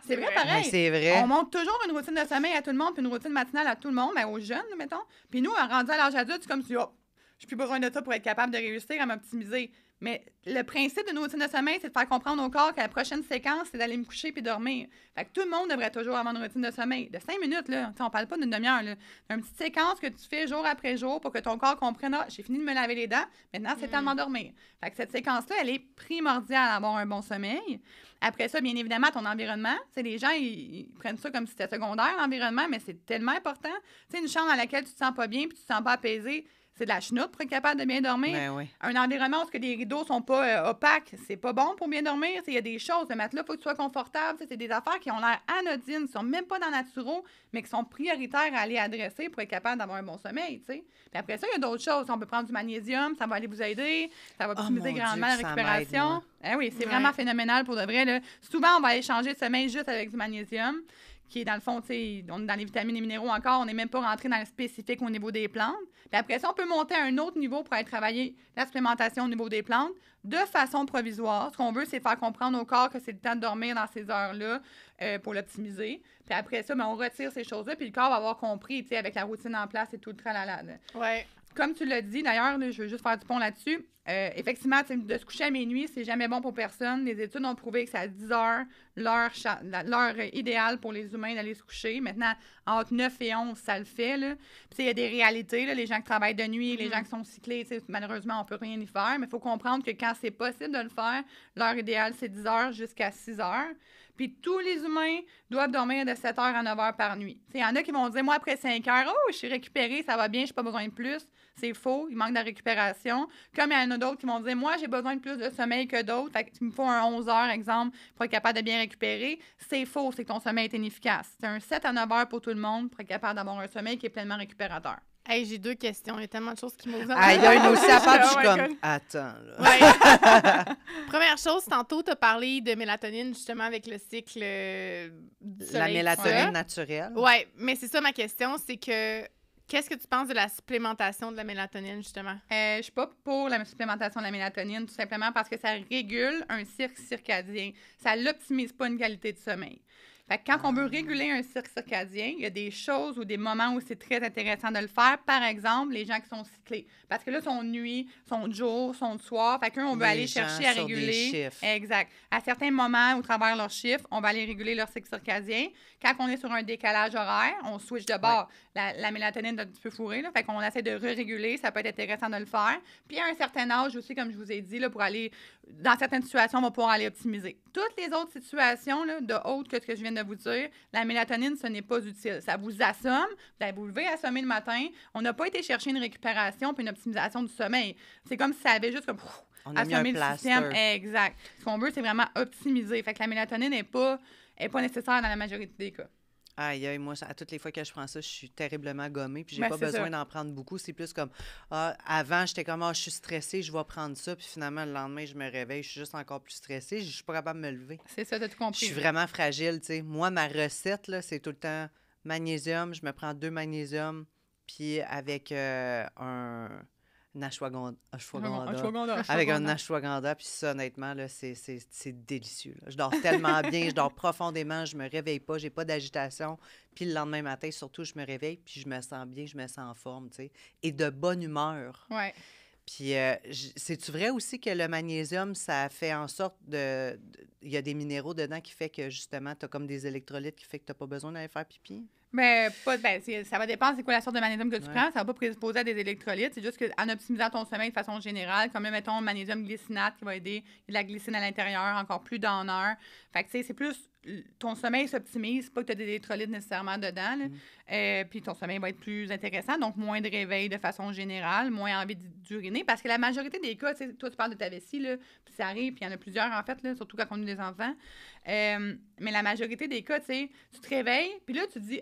C'est vrai, Ben, pareil. c'est vrai. On montre toujours une routine de sommeil à tout le monde, puis une routine matinale à tout le monde, mais aux jeunes, là, mettons. Puis nous, rendu à l'âge adulte, c'est comme si, oh, j'ai plus besoin de ça pour être capable de réussir à m'optimiser. Mais le principe d'une routine de sommeil, c'est de faire comprendre au corps que la prochaine séquence, c'est d'aller me coucher puis dormir. Fait que tout le monde devrait toujours avoir une routine de sommeil. De 5 minutes, là. T'sais, on parle pas d'une demi-heure, là. Une petite séquence que tu fais jour après jour pour que ton corps comprenne, ah, j'ai fini de me laver les dents, maintenant c'est temps de m'endormir. Fait que cette séquence-là, elle est primordiale à avoir un bon sommeil. Après ça, bien évidemment, ton environnement. T'sais, les gens, ils prennent ça comme si c'était secondaire, l'environnement, mais c'est tellement important. Tu sais, une chambre dans laquelle tu te sens pas bien puis tu te sens pas apaisé, c'est de la chenoute pour être capable de bien dormir. Ben oui. Un environnement où les rideaux sont pas opaques, c'est pas bon pour bien dormir. Il y a des choses, le matelas, il faut que tu sois confortable. C'est des affaires qui ont l'air anodines, qui sont même pas dans le naturel, mais qui sont prioritaires à aller adresser pour être capable d'avoir un bon sommeil. T'sais. Puis après ça, il y a d'autres choses. On peut prendre du magnésium, ça va aller vous aider, ça va optimiser mon grandement Dieu, la que ça m'aide, récupération. moi. Eh oui, c'est Ouais. vraiment phénoménal pour de vrai. Là. Souvent, on va aller changer de sommeil juste avec du magnésium, qui est dans le fond, tu sais, on est dans les vitamines et minéraux encore, on n'est même pas rentré dans le spécifique au niveau des plantes. Puis après ça, on peut monter à un autre niveau pour aller travailler la supplémentation au niveau des plantes de façon provisoire. Ce qu'on veut, c'est faire comprendre au corps que c'est le temps de dormir dans ces heures-là pour l'optimiser. Puis après ça, ben, on retire ces choses-là, puis le corps va avoir compris, tu sais, avec la routine en place et tout le tralala. Ouais. Comme tu l'as dit, d'ailleurs, là, je veux juste faire du pont là-dessus. Effectivement, de se coucher à minuit, c'est jamais bon pour personne. Les études ont prouvé que c'est à 10 heures l'heure idéale pour les humains d'aller se coucher. Maintenant, entre 9 et 11, ça le fait. Là. Puis il y a des réalités, là, les gens qui travaillent de nuit, les gens qui sont cyclés, malheureusement, on peut rien y faire. Mais il faut comprendre que quand c'est possible de le faire, l'heure idéale, c'est 10 heures jusqu'à 6 heures. Puis tous les humains doivent dormir de 7 heures à 9 heures par nuit. Il y en a qui vont dire, moi, après 5 heures, oh, je suis récupérée, ça va bien, je n'ai pas besoin de plus. C'est faux, il manque de la récupération. Comme il y en a d'autres qui vont dire, moi, j'ai besoin de plus de sommeil que d'autres. Fait qu'il me faut un 11 heures, exemple, pour être capable de bien récupérer. C'est faux, c'est que ton sommeil est inefficace. C'est un 7 à 9 heures pour tout le monde pour être capable d'avoir un sommeil qui est pleinement récupérateur. Hey, j'ai 2 questions. Il y a tellement de choses qui m'osent. Ah, il y a une aussi à part, puis je suis Oh my comme, God. attends, là. Ouais. Première chose, tantôt, tu as parlé de mélatonine, justement, avec le cycle du La soleil, mélatonine tout ça. naturelle. Ouais, mais c'est ça ma question, c'est que qu'est-ce que tu penses de la supplémentation de la mélatonine, justement? Je suis pas pour la supplémentation de la mélatonine, tout simplement parce que ça régule un cycle circadien. Ça l'optimise pas une qualité de sommeil. Fait que quand on veut réguler un cycle circadien, il y a des choses ou des moments où c'est très intéressant de le faire. Par exemple, les gens qui sont cyclés. Parce que là, sont de nuit, sont de jour, sont de soir. Fait qu'eux, on veut Les aller gens chercher à sur des réguler. chiffres. Exact. À certains moments, au travers leurs chiffres, on va aller réguler leur cycle circadien. Quand on est sur un décalage horaire, on switch de bord. La mélatonine est un petit peu fourrée, là. Fait qu'on essaie de réguler. Ça peut être intéressant de le faire. Puis à un certain âge aussi, comme je vous ai dit, là, pour aller, dans certaines situations, on va pouvoir aller optimiser. Toutes les autres situations, là, de autres que ce que je viens de vous dire, la mélatonine, ce n'est pas utile. Ça vous assomme, vous allez vous lever assommer le matin. On n'a pas été chercher une récupération puis une optimisation du sommeil. C'est comme si ça avait juste comme On a mis un assommer le plaster. système. Exact. Ce qu'on veut, c'est vraiment optimiser. Fait que la mélatonine n'est pas nécessaire dans la majorité des cas. Aïe, aïe, moi, à toutes les fois que je prends ça, je suis terriblement gommée, puis j'ai Ben, pas c'est besoin ça. d'en prendre beaucoup. C'est plus comme, avant, j'étais comme, je suis stressée, je vais prendre ça, puis finalement, le lendemain, je me réveille, je suis juste encore plus stressée, je suis pas capable de me lever. C'est ça, t'as tout Je compris. suis vraiment fragile, tu sais. Moi, ma recette, là, c'est tout le temps magnésium, je me prends 2 magnésiums, puis avec un ashwagandha. Avec un ashwagandha, puis ça, honnêtement, là, c'est délicieux. Là. Je dors tellement bien, je dors profondément, je me réveille pas, j'ai pas d'agitation. Puis le lendemain matin, surtout, je me réveille, puis je me sens bien, je me sens en forme, tu sais. Et de bonne humeur. Ouais. Puis, c'est-tu vrai aussi que le magnésium, ça fait en sorte il y a des minéraux dedans qui fait que, justement, tu as comme des électrolytes qui fait que tu n'as pas besoin d'aller faire pipi? Ça va dépendre c'est quoi la sorte de magnésium que tu Ouais. prends. Ça va pas présupposer à des électrolytes. C'est juste qu'en optimisant ton sommeil de façon générale, comme là, mettons, le magnésium glycinate qui va aider, il y a de la glycine à l'intérieur, encore plus downer. Fait que, tu sais, c'est plus ton sommeil s'optimise, pas que tu as des électrolytes nécessairement dedans. Là. Puis ton sommeil va être plus intéressant, donc moins de réveil de façon générale, moins envie d'uriner. Parce que la majorité des cas, tu sais, toi, tu parles de ta vessie, là, puis ça arrive, puis il y en a plusieurs, en fait, là, surtout quand on a des enfants. Mais la majorité des cas, tu sais, tu te réveilles, puis là, tu te dis,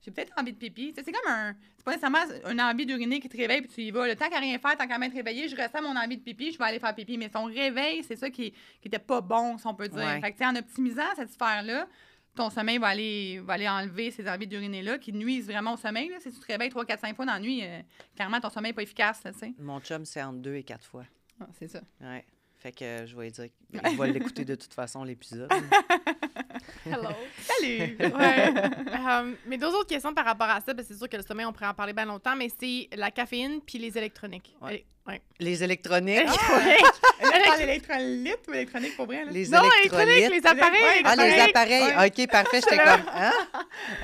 j'ai peut-être envie de pipi. Tu sais, c'est comme c'est pas nécessairement une envie d'uriner qui te réveille, puis tu y vas. Le temps qu'à rien faire, tant qu'à m'être réveillé, je ressens mon envie de pipi, je vais aller faire pipi. Mais ton réveil, c'est ça qui était pas bon, si on peut dire. Ouais. Fait que, tu sais, en optimisant cette sphère-là, ton sommeil va aller enlever ces envies d'uriner-là qui nuisent vraiment au sommeil. Là. Si tu te réveilles 3, 4, 5 fois dans la nuit, clairement, ton sommeil n'est pas efficace, tu sais. Mon chum, c'est entre 2 et 4 fois. Ah, c'est ça. Ouais. Fait que je vais dire qu'il va l'écouter de toute façon, l'épisode. Hello. Salut! Ouais. Mais deux autres questions par rapport à ça, parce que c'est sûr que le sommeil, on pourrait en parler bien longtemps, mais c'est la caféine puis les électroniques. Ouais. Ouais. Les électroniques. Là, l'électrolyte ou électronique pour vrai? Là? Les Non, électrolytes. électroniques, les appareils. Ah, les électroniques. appareils. Ouais. OK, parfait. J'étais comme, hein?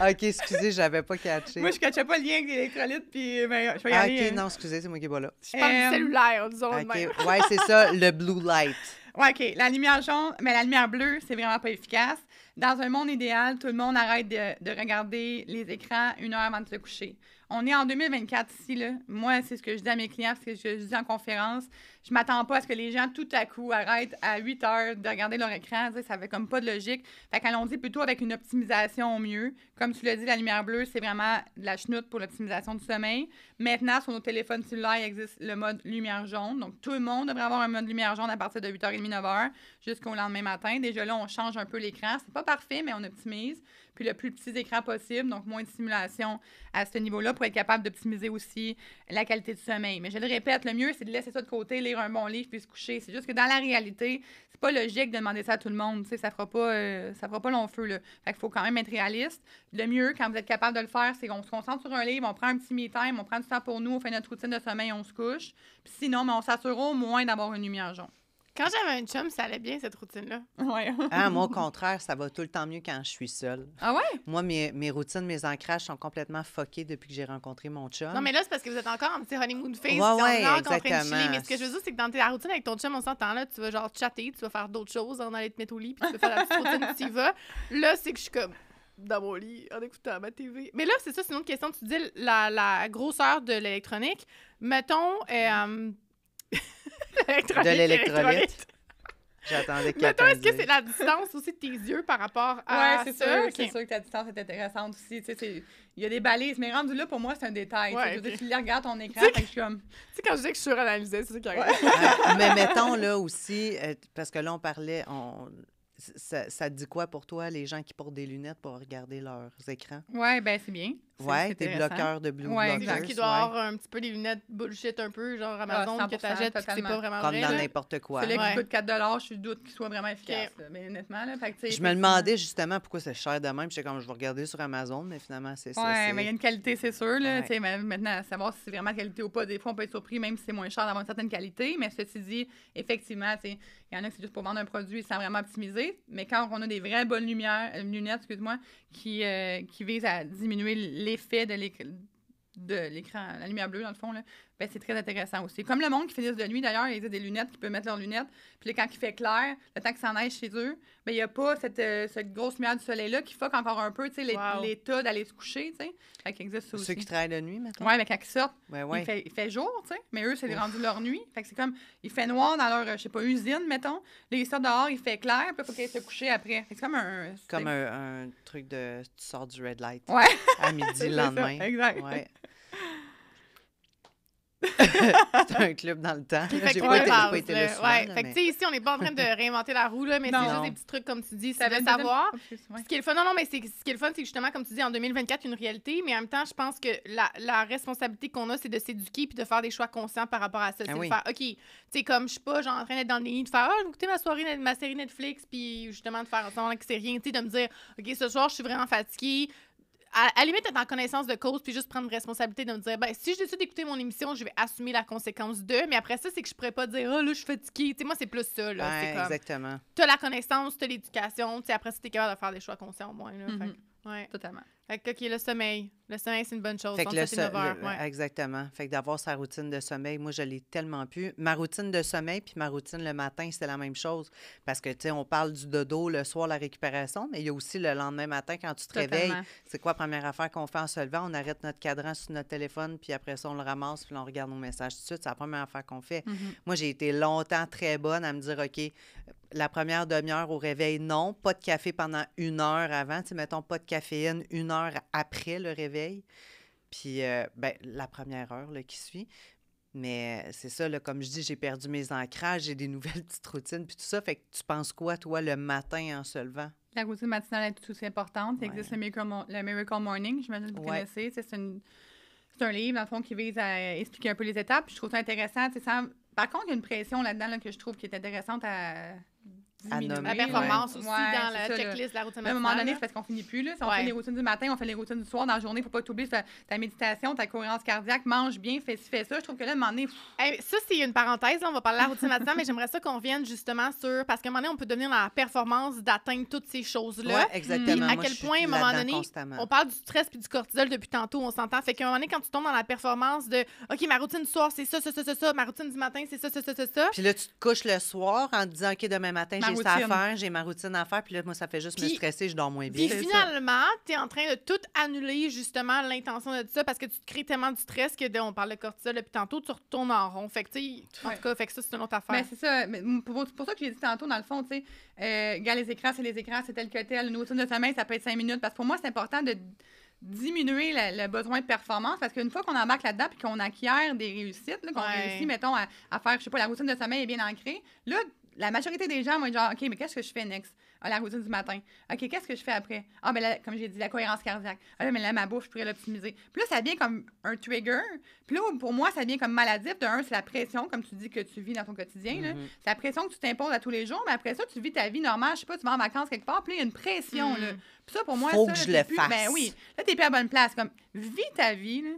OK, excusez, j'avais pas catché. Moi, je ne cachais pas le lien avec l'électrolyte, puis ben, je vais y Ah, aller. OK, non, excusez, c'est moi qui est pas là. Je parle du cellulaire, disons de OK, même. ouais, c'est ça, le blue light. Ouais, OK. La lumière jaune, mais la lumière bleue, c'est vraiment pas efficace. Dans un monde idéal, tout le monde arrête de regarder les écrans 1 heure avant de se coucher. On est en 2024 ici, là. Moi, c'est ce que je dis à mes clients, c'est ce que je dis en conférence. Je m'attends pas à ce que les gens, tout à coup, arrêtent à 8 heures de regarder leur écran. Tu sais, ça fait comme pas de logique. Fait qu'allons-y plutôt avec une optimisation au mieux. Comme tu l'as dit, la lumière bleue, c'est vraiment de la chenoute pour l'optimisation du sommeil. Maintenant, sur nos téléphones cellulaires, il existe le mode lumière jaune. Donc, tout le monde devrait avoir un mode lumière jaune à partir de 8h30, 9h jusqu'au lendemain matin. Déjà là, on change un peu l'écran. C'est pas parfait, mais on optimise. Puis le plus petit écran possible, donc moins de stimulation à ce niveau-là pour être capable d'optimiser aussi la qualité du sommeil. Mais je le répète, le mieux, c'est de laisser ça de côté, lire un bon livre puis se coucher. C'est juste que dans la réalité, c'est pas logique de demander ça à tout le monde. Tu sais, ça fera pas long feu, là. Fait qu'il faut quand même être réaliste. Le mieux, quand vous êtes capable de le faire, c'est qu'on se concentre sur un livre, on prend un petit me-time, on prend du temps pour nous, on fait notre routine de sommeil, on se couche. Puis sinon, on s'assure au moins d'avoir une lumière jaune. Quand j'avais un chum, ça allait bien, cette routine-là. Ouais. Ah, moi, au contraire, ça va tout le temps mieux quand je suis seule. Ah ouais? Moi, mes routines, mes ancrages sont complètement fuckées depuis que j'ai rencontré mon chum. Non, mais là, c'est parce que vous êtes encore en petit honeymoon phase. Ouais, puis on ouais, est encore en train de exactement. chiller. Mais ce que je veux dire, c'est que dans ta routine avec ton chum, on s'entend là, tu vas genre chatter, tu vas faire d'autres choses, on allait te mettre au lit, puis tu vas faire la petite routine, tu y vas. Là, c'est que je suis comme dans mon lit, en écoutant ma TV. Mais là, c'est ça, c'est une autre question. Tu dis la grosseur de l'électronique. Mettons, De l'électrolyte. J'attendais qu'elle Mettons, est-ce que dise. c'est la distance aussi de tes yeux par rapport Ouais, à c'est ça? sûr. Ok. C'est sûr que ta distance est intéressante aussi. Tu sais, il y a des balises, mais rendu là, pour moi, c'est un détail. Ouais, Tu sais, je veux dire, ok. tu les regardes ton écran, Tu sais fait que je suis comme... Tu sais, quand je dis que je suranalysais, c'est ça qui arrive. Mais mettons là aussi, parce que là, on parlait, ça te dit quoi pour toi, les gens qui portent des lunettes pour regarder leurs écrans? Ouais, ben c'est bien. Ouais, des bloqueurs de blue Ouais, C'est blockers. juste qu'il doit avoir un petit peu des lunettes bullshit un peu, genre Amazon, que 100%, t'achètes puis que c'est totalement. pas vraiment Comme vrai. dans là. n'importe quoi. Celui-là Ouais. qui coûte 4 $, je doute qu'il soit vraiment efficace. Là, mais honnêtement, là, fait que, tu sais, Je me demandais justement pourquoi c'est cher de même. J'étais comme, je vais regarder sur Amazon, mais finalement, c'est ça. Ouais, c'est- mais il y a une qualité, c'est sûr. Là, Ouais. tu sais, mais maintenant, à savoir si c'est vraiment de qualité ou pas, des fois, on peut être surpris, même si c'est moins cher d'avoir une certaine qualité. Mais ceci dit, effectivement, tu sais, il y en a qui c'est juste pour vendre un produit sans vraiment optimiser. Mais quand on a des vraies bonnes lunettes, excuse-moi, qui visent à diminuer l'effet de l'écran, la lumière bleue, dans le fond, là, ben, c'est très intéressant aussi. Comme le monde qui fait de nuit, d'ailleurs, ils ont des lunettes, qui peuvent mettre leurs lunettes. Puis là, quand il fait clair, le temps que ça neige chez eux, ben, il n'y a pas cette grosse lumière du soleil-là qui fuck encore un peu, tu sais, l'état d'aller se coucher, tu sais. Fait qu'il existe ça aussi. Ceux qui travaillent de nuit, maintenant. Oui, mais quand ils sortent, ouais. il fait jour, tu sais. Mais eux, c'est rendu leur nuit. Fait que c'est comme, il fait noir dans leur, je sais pas, usine, mettons. Là, ils sortent dehors, il fait clair, puis il faut qu'ils se coucher après. C'est comme un truc de... Tu sors du red light. Ouais. À midi, le lendemain. Ça, exact. Ouais. C'est un club dans le temps. J'ai pas été là souvent. Ouais. Fait que, tu sais, ici, on n'est pas en train de réinventer la roue, là, mais c'est juste des petits trucs, comme tu dis, si tu veux savoir. Ce qui est le fun, mais ce qui est le fun, c'est justement, comme tu dis, en 2024, une réalité, mais en même temps, je pense que la responsabilité qu'on a, c'est de s'éduquer puis de faire des choix conscients par rapport à ça. C'est de faire, OK, tu sais, comme je suis pas genre en train d'être dans le déni, de faire, je vais écouter ma série Netflix, puis justement, de faire semblant que c'est rien, tu sais, de me dire, OK, ce soir, je suis vraiment fatiguée. À la limite, être en connaissance de cause, puis juste prendre responsabilité de me dire, ben si je décide d'écouter mon émission, je vais assumer la conséquence de. Mais après ça, c'est que je pourrais pas dire, là, je suis fatiguée. Tu sais, moi, c'est plus ça, là. Ouais, c'est comme, exactement. T'as la connaissance, t'as l'éducation. Tu sais, après ça, t'es capable de faire des choix conscients au moins, là. Fait que, ouais. Totalement. Fait que, OK, le sommeil. Le sommeil, c'est une bonne chose. Fait que Donc, ça, c'est 9 heures. Exactement. Fait que d'avoir sa routine de sommeil, moi, je l'ai tellement pu. Ma routine de sommeil puis ma routine le matin, c'était la même chose. Parce que, tu sais, on parle du dodo le soir, la récupération, mais il y a aussi le lendemain matin, quand tu te réveilles, c'est quoi la première affaire qu'on fait en se levant? On arrête notre cadran sur notre téléphone, puis après ça, on le ramasse, puis on regarde nos messages tout de suite. C'est la première affaire qu'on fait. Moi, j'ai été longtemps très bonne à me dire, OK, la première demi-heure au réveil, non. Pas de café pendant 1 heure avant. Tu sais, mettons, pas de caféine 1 heure après le réveil. Puis, la première heure là, qui suit. Mais c'est ça, là, comme je dis, j'ai perdu mes ancrages, j'ai des nouvelles petites routines, puis tout ça. Fait que tu penses quoi, toi, le matin en se levant? La routine matinale est tout aussi importante. Il existe le Miracle Morning, j'imagine que vous connaissez. C'est un livre, dans le fond, qui vise à expliquer un peu les étapes. Puis je trouve ça intéressant. Par contre, il y a une pression là-dedans là, que je trouve qui est intéressante à diminuer. La performance aussi dans la checklist de la routine matinale. À un moment donné, c'est parce qu'on finit plus. Là. Si on fait les routines du matin, on fait les routines du soir. Dans la journée, il ne faut pas t'oublier ta méditation, ta cohérence cardiaque, mange bien, fais ça. Je trouve que là, à un moment donné... ça, c'est une parenthèse. Là, on va parler de la routine matinale, mais j'aimerais ça qu'on revienne justement sur... Parce qu'à un moment donné, on peut devenir dans la performance d'atteindre toutes ces choses-là. Oui, exactement. Puis à quel point, à un moment donné, on parle du stress puis du cortisol depuis tantôt, on s'entend. Fait qu'à un moment donné, quand tu tombes dans la performance de OK, ma routine du soir, c'est ça, ma routine du matin, c'est ça. Puis là, tu te couches le soir en te disant OK, demain matin, j'ai ça à faire, j'ai ma routine à faire, puis là, moi, ça fait juste me stresser, je dors moins bien. Puis finalement, tu es en train de tout annuler, justement, l'intention de ça, parce que tu te crées tellement du stress que, on parle de cortisol depuis tantôt, tu retournes en rond. Fait que, tu sais, en tout cas, fait que ça, c'est une autre affaire. Mais c'est ça. Mais pour ça que j'ai dit tantôt, dans le fond, tu sais, regarde les écrans, c'est tel que tel. Une routine de sommeil, ça peut être 5 minutes. Parce que pour moi, c'est important de diminuer le besoin de performance parce qu'une fois qu'on embarque là-dedans puis qu'on acquiert des réussites, là, qu'on réussit, mettons, à faire, je sais pas, la routine de sommeil est bien ancrée, là, la majorité des gens vont être genre, OK, mais qu'est-ce que je fais next? Ah, la routine du matin. OK, qu'est-ce que je fais après? Ah, ben là, comme j'ai dit, la cohérence cardiaque. Ah, là, mais là, ma bouffe, je pourrais l'optimiser. Puis là, ça devient comme un trigger. Puis là, pour moi, ça devient comme maladif. De un, c'est la pression, comme tu dis, que tu vis dans ton quotidien. Là. C'est la pression que tu t'imposes à tous les jours, mais après ça, tu vis ta vie normale. Je sais pas, tu vas en vacances quelque part, puis là, il y a une pression. Là. Puis ça, pour moi, faut ça, que je le fasse. Ben oui. Là, t'es plus à la bonne place. Comme, vis ta vie, là.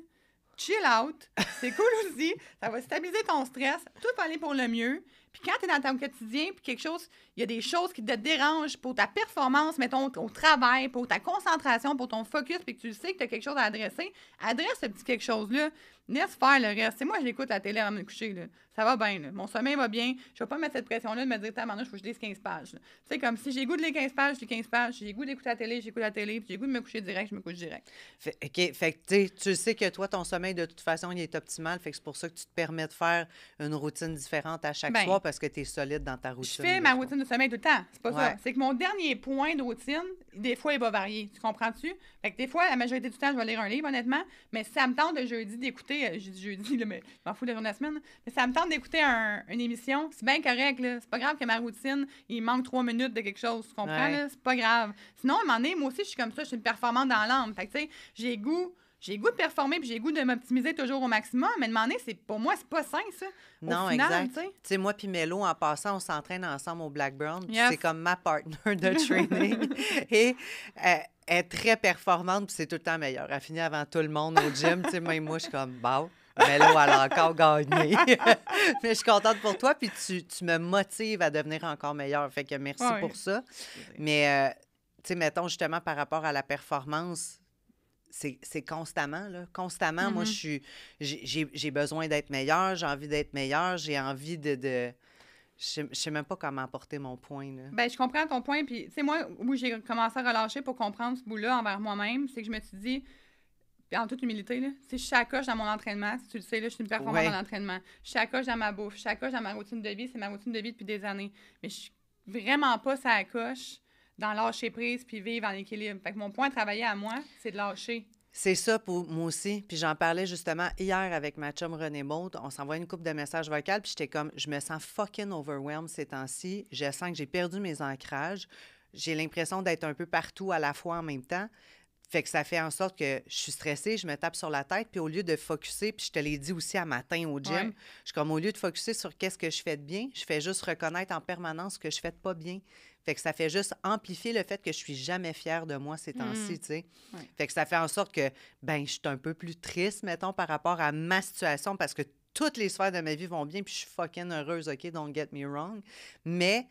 Chill out. C'est cool aussi. Ça va stabiliser ton stress. Tout va aller pour le mieux. Puis quand tu es dans ton quotidien, puis quelque chose, il y a des choses qui te dérangent pour ta performance, mettons, au travail, pour ta concentration, pour ton focus, puis que tu sais que tu as quelque chose à adresser, adresse ce petit quelque chose-là. Laisse faire le reste. C'est moi, j'écoute la télé avant de me coucher. Là. Ça va bien. Là. Mon sommeil va bien. Je vais pas mettre cette pression-là de me dire, maintenant, il faut que je lise 15 pages. Tu sais, comme si j'ai goût de lire 15 pages, je lis 15 pages. J'ai goût d'écouter la télé, j'écoute la télé. Puis j'ai goût de me coucher direct, je me couche direct. OK. Fait que tu sais que toi, ton sommeil, de toute façon, il est optimal. Fait que c'est pour ça que tu te permets de faire une routine différente à chaque soir parce que tu es solide dans ta routine. Je fais ma routine de sommeil tout le temps. C'est pas ça. C'est que mon dernier point de routine, des fois, il va varier. Tu comprends-tu? Fait que des fois, la majorité du temps, je vais lire un livre, honnêtement. Mais si ça me tente de jeudi d'écouter, je dis jeudi, là, mais je m'en fous de la semaine. Mais ça me tente d'écouter une émission, c'est bien correct. Là. C'est pas grave que ma routine, il manque 3 minutes de quelque chose. Tu comprends? Là? C'est pas grave. Sinon, à un moment donné, moi aussi, je suis comme ça. Je suis une performante dans l'âme. Fait que, tu sais, j'ai goût de performer puis j'ai goût de m'optimiser toujours au maximum. Mais demander, pour moi, c'est pas sain, ça. Non, final, exact. Tu sais, moi puis Mélo, en passant, on s'entraîne ensemble au Blackburn. Yes. C'est comme ma partner de training. Et elle est très performante puis c'est tout le temps meilleur. Elle finit avant tout le monde au gym. Tu sais, même moi, je suis comme, bah. Mélo, elle a encore gagné. Mais je suis contente pour toi puis tu me motives à devenir encore meilleure. Fait que merci pour ça. Mais, tu sais, mettons justement par rapport à la performance, c'est constamment, là. Constamment, moi, Mhm. j'ai besoin d'être meilleure, j'ai envie d'être meilleure, j'ai envie de... Je sais même pas comment apporter mon point, là. Ben, je comprends ton point. Puis, tu sais, moi, où j'ai commencé à relâcher pour comprendre ce bout-là envers moi-même, c'est que je me suis dit, puis en toute humilité, là, tu sais, je suis à la coche dans mon entraînement. Si tu le sais, là, je suis une performante dans Ouais, l'entraînement. Je suis à la coche dans ma bouffe. Je suis à la coche dans ma routine de vie. C'est ma routine de vie depuis des années. Mais je suis vraiment pas à la coche dans lâcher prise puis vivre en équilibre. Fait que mon point à travailler à moi, c'est de lâcher. c'est ça pour moi aussi. Puis j'en parlais justement hier avec ma chum Renée Maud. On s'envoie une couple de messages vocaux, puis j'étais comme, je me sens fucking overwhelmed ces temps-ci. Je sens que j'ai perdu mes ancrages. J'ai l'impression d'être un peu partout à la fois en même temps. Fait que ça fait en sorte que je suis stressée, je me tape sur la tête, puis au lieu de focusser, puis je te l'ai dit aussi à matin au gym, Ouais. je suis comme au lieu de focusser sur qu'est-ce que je fais de bien, je fais juste reconnaître en permanence ce que je fais de pas bien. Fait que ça fait juste amplifier le fait que je suis jamais fière de moi ces temps-ci, Mhm. tu sais. Ouais. Fait que ça fait en sorte que, ben, je suis un peu plus triste, mettons, par rapport à ma situation, parce que toutes les sphères de ma vie vont bien, puis je suis fucking heureuse, OK, don't get me wrong. Mais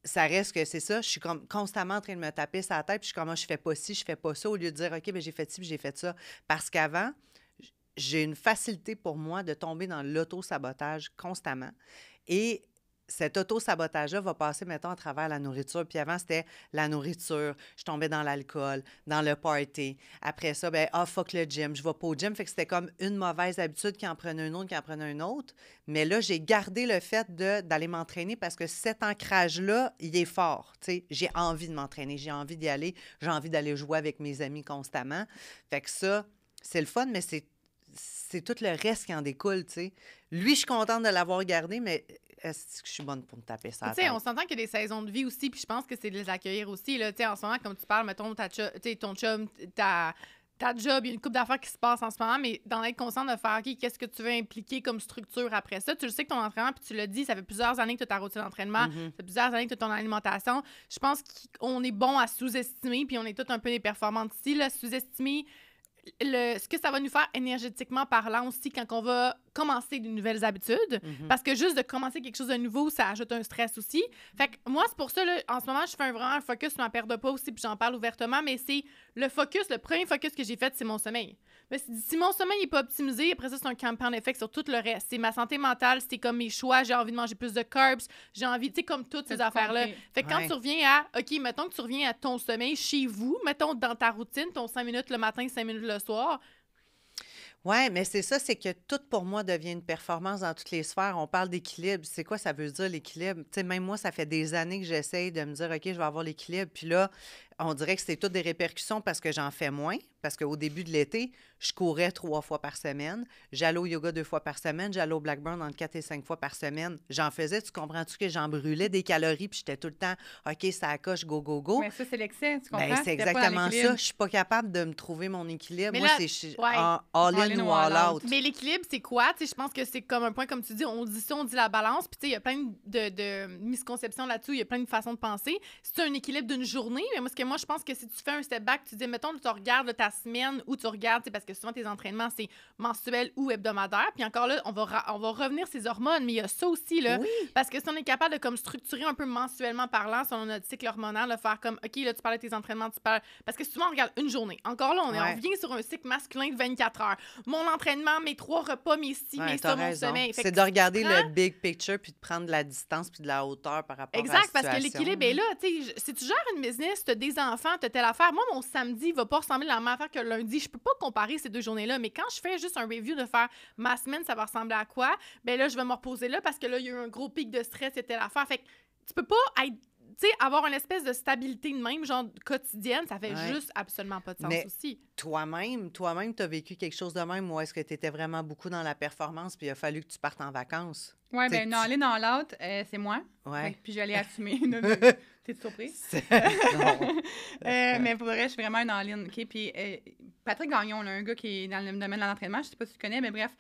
ça reste que c'est ça, je suis comme constamment en train de me taper sur la tête, puis je suis comme, ah, je fais pas ci, je fais pas ça, au lieu de dire, OK, ben j'ai fait ci, puis j'ai fait ça. Parce qu'avant, j'ai une facilité pour moi de tomber dans l'auto-sabotage constamment. Et cet auto-sabotage-là va passer, mettons, à travers la nourriture. Puis avant, c'était la nourriture. Je tombais dans l'alcool, dans le party. Après ça, ben fuck le gym. Je vais pas au gym. Fait que c'était comme une mauvaise habitude qui en prenait une autre, qui en prenait une autre. Mais là, j'ai gardé le fait d'aller m'entraîner parce que cet ancrage-là, il est fort. Tu sais, j'ai envie de m'entraîner, j'ai envie d'y aller, j'ai envie d'aller jouer avec mes amis constamment. Fait que ça, c'est le fun, mais c'est tout le reste qui en découle, tu sais. Lui, je suis contente de l'avoir gardé, mais est-ce que je suis bonne pour me taper ça Tu la sais, on tête? s'entend qu'il y a des saisons de vie aussi, puis je pense que c'est de les accueillir aussi. Là. Tu sais, en ce moment, comme tu parles, mettons, tu sais, ton chum, ta job, il y a une couple d'affaires qui se passent en ce moment, mais d'en être conscient de faire, OK, qu'est-ce que tu veux impliquer comme structure après ça? Tu le sais que ton entraînement, puis tu l'as dit, ça fait plusieurs années que tu as ta routine d'entraînement, ça Mhm. fait plusieurs années que tu as ton alimentation. Je pense qu'on est bon à sous-estimer, puis on est tous un peu des performantes ici, là, sous-estimer ce que ça va nous faire énergétiquement parlant aussi quand on va commencer de nouvelles habitudes. Mhm. Parce que juste de commencer quelque chose de nouveau, ça ajoute un stress aussi. Fait que moi, c'est pour ça, là, en ce moment, je fais vraiment un focus sur ma perte de poids aussi, puis j'en parle ouvertement, mais c'est le premier focus que j'ai fait, c'est mon sommeil. Mais si mon sommeil n'est pas optimisé, après ça, c'est un compound effect sur tout le reste. C'est ma santé mentale, c'est comme mes choix, j'ai envie de manger plus de carbs, j'ai envie, tu sais, comme toutes T'as ces tout affaires-là. compris. Fait que quand Ouais. tu reviens à, OK, mettons que tu reviens à ton sommeil chez vous, mettons dans ta routine, ton 5 minutes le matin, 5 minutes le soir, Ouais, mais c'est ça, c'est que tout pour moi devient une performance dans toutes les sphères. On parle d'équilibre. C'est quoi ça veut dire l'équilibre? Tu sais, même moi, ça fait des années que j'essaye de me dire, OK, je vais avoir l'équilibre. Puis là, on dirait que c'est toutes des répercussions parce que j'en fais moins. Parce qu'au début de l'été, je courais 3 fois par semaine. J'allais au yoga 2 fois par semaine. J'allais au Blackburn entre 4 et 5 fois par semaine. J'en faisais, tu comprends-tu que j'en brûlais des calories, puis j'étais tout le temps, OK, ça coche, go, go, go. Mais ça, c'est l'excès, tu Ben, comprends? c'est C'était pas dans exactement ça. l'équilibre. Je suis pas capable de me trouver mon équilibre. mais Moi, là, c'est ouais. all All in in ou ou all all out. out. Mais l'équilibre, c'est quoi? Tu sais, je pense que c'est comme un point, comme tu dis, on dit ça, on dit la balance. Puis, tu sais, il y a plein de misconceptions là-dessus. Il y a plein de façons de penser. C'est un équilibre d'une journée. Mais moi, je pense que si tu fais un step back, tu dis, mettons, tu regardes là, ta semaine ou tu regardes, tu sais, parce que souvent, tes entraînements, c'est mensuel ou hebdomadaire. Puis encore là, on va revenir ces hormones. Mais il y a ça aussi, là. Oui. Parce que si on est capable de comme structurer un peu mensuellement parlant selon notre cycle hormonal, de faire comme, OK, là, tu parlais de tes entraînements, tu parles... Parce que souvent, on regarde une journée. Encore là, on Ouais. revient sur un cycle masculin de 24 heures. Mon entraînement, mes 3 repas, mes 6, Ouais, mes t'as ça, mon raison. sommeil. Fait C'est que de regarder tu prends- le big picture puis de prendre de la distance puis de la hauteur par rapport à la Exact, parce que situation. l'équilibre est là. Tu sais, si tu gères une business, tu as des enfants, tu as telle affaire. Moi, mon samedi va pas ressembler à la même affaire que le lundi. Je peux pas comparer ces 2 journées-là. Mais quand je fais juste un review de faire ma semaine, ça va ressembler à quoi? Ben là, je vais me reposer là parce que là, il y a eu un gros pic de stress et telle affaire. Fait que tu peux pas être. Tu sais, avoir une espèce de stabilité de même, genre quotidienne, ça fait Ouais. juste absolument pas de sens Mais aussi. toi-même, tu as vécu quelque chose de même ou est-ce que tu étais vraiment beaucoup dans la performance puis il a fallu que tu partes en vacances? Ouais, T'sais, ben, non, aller dans l'autre, c'est moi. Ouais. Puis j'allais assumer. T'es surprise? Non. Mais pour vrai, je suis vraiment une all-in, OK? Puis Patrick Gagnon, là, un gars qui est dans le domaine de l'entraînement, je sais pas si tu connais, mais bref,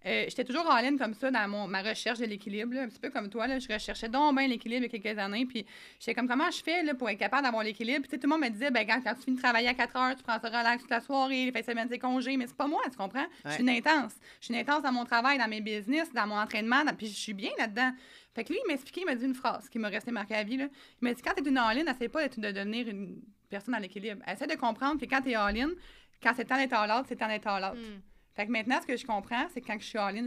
j'étais toujours all-in comme ça dans ma recherche de l'équilibre, là, un petit peu comme toi, là, je recherchais donc bien l'équilibre il y a quelques années, puis j'étais comme, comment je fais là, pour être capable d'avoir l'équilibre? Puis tu sais, tout le monde me disait, ben quand tu finis de travailler à 4 heures, tu prends ça relax toute la soirée, les fins de semaine, c'est congé, mais c'est pas moi, tu comprends? Je suis une intense. Je suis une intense dans mon travail, dans mes business, dans mon entraînement, puis je suis bien là-dedans. Fait que lui, il m'a expliqué, il m'a dit une phrase qui m'a resté marquée à vie. Là. Il m'a dit, quand t'es une all-in, essaie pas de devenir une personne dans l'équilibre. Essaie de comprendre que quand t'es all-in, Quand c'est le temps d'être all-out, c'est le temps d'être all-out. Fait que maintenant, ce que je comprends, c'est que quand je suis all-in,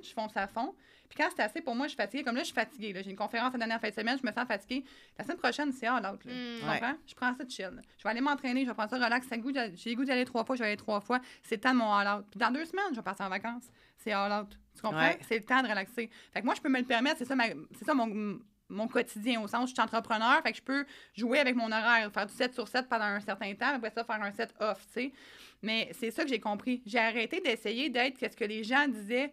je fonce à fond. Puis quand c'est assez pour moi, je suis fatiguée. Comme là, je suis fatiguée. Là. J'ai une conférence la dernière fin de semaine, je me sens fatiguée. La semaine prochaine, c'est all-out. Tu comprends? Je prends ça de chill. Je vais aller m'entraîner, je vais prendre ça relax. J'ai le goût d'y aller 3 fois, je vais aller 3 fois. C'est le temps de mon all-out. Puis dans 2 semaines, je vais partir en vacances. C'est all-out. Tu comprends? Ouais. C'est le temps de relaxer. Fait que moi, je peux me le permettre. C'est ça mon quotidien, au sens où je suis entrepreneur, fait que je peux jouer avec mon horaire, faire du 7 sur 7 pendant un certain temps, après ça, faire un 7 off, tu sais. Mais c'est ça que j'ai compris. J'ai arrêté d'essayer d'être ce que les gens disaient,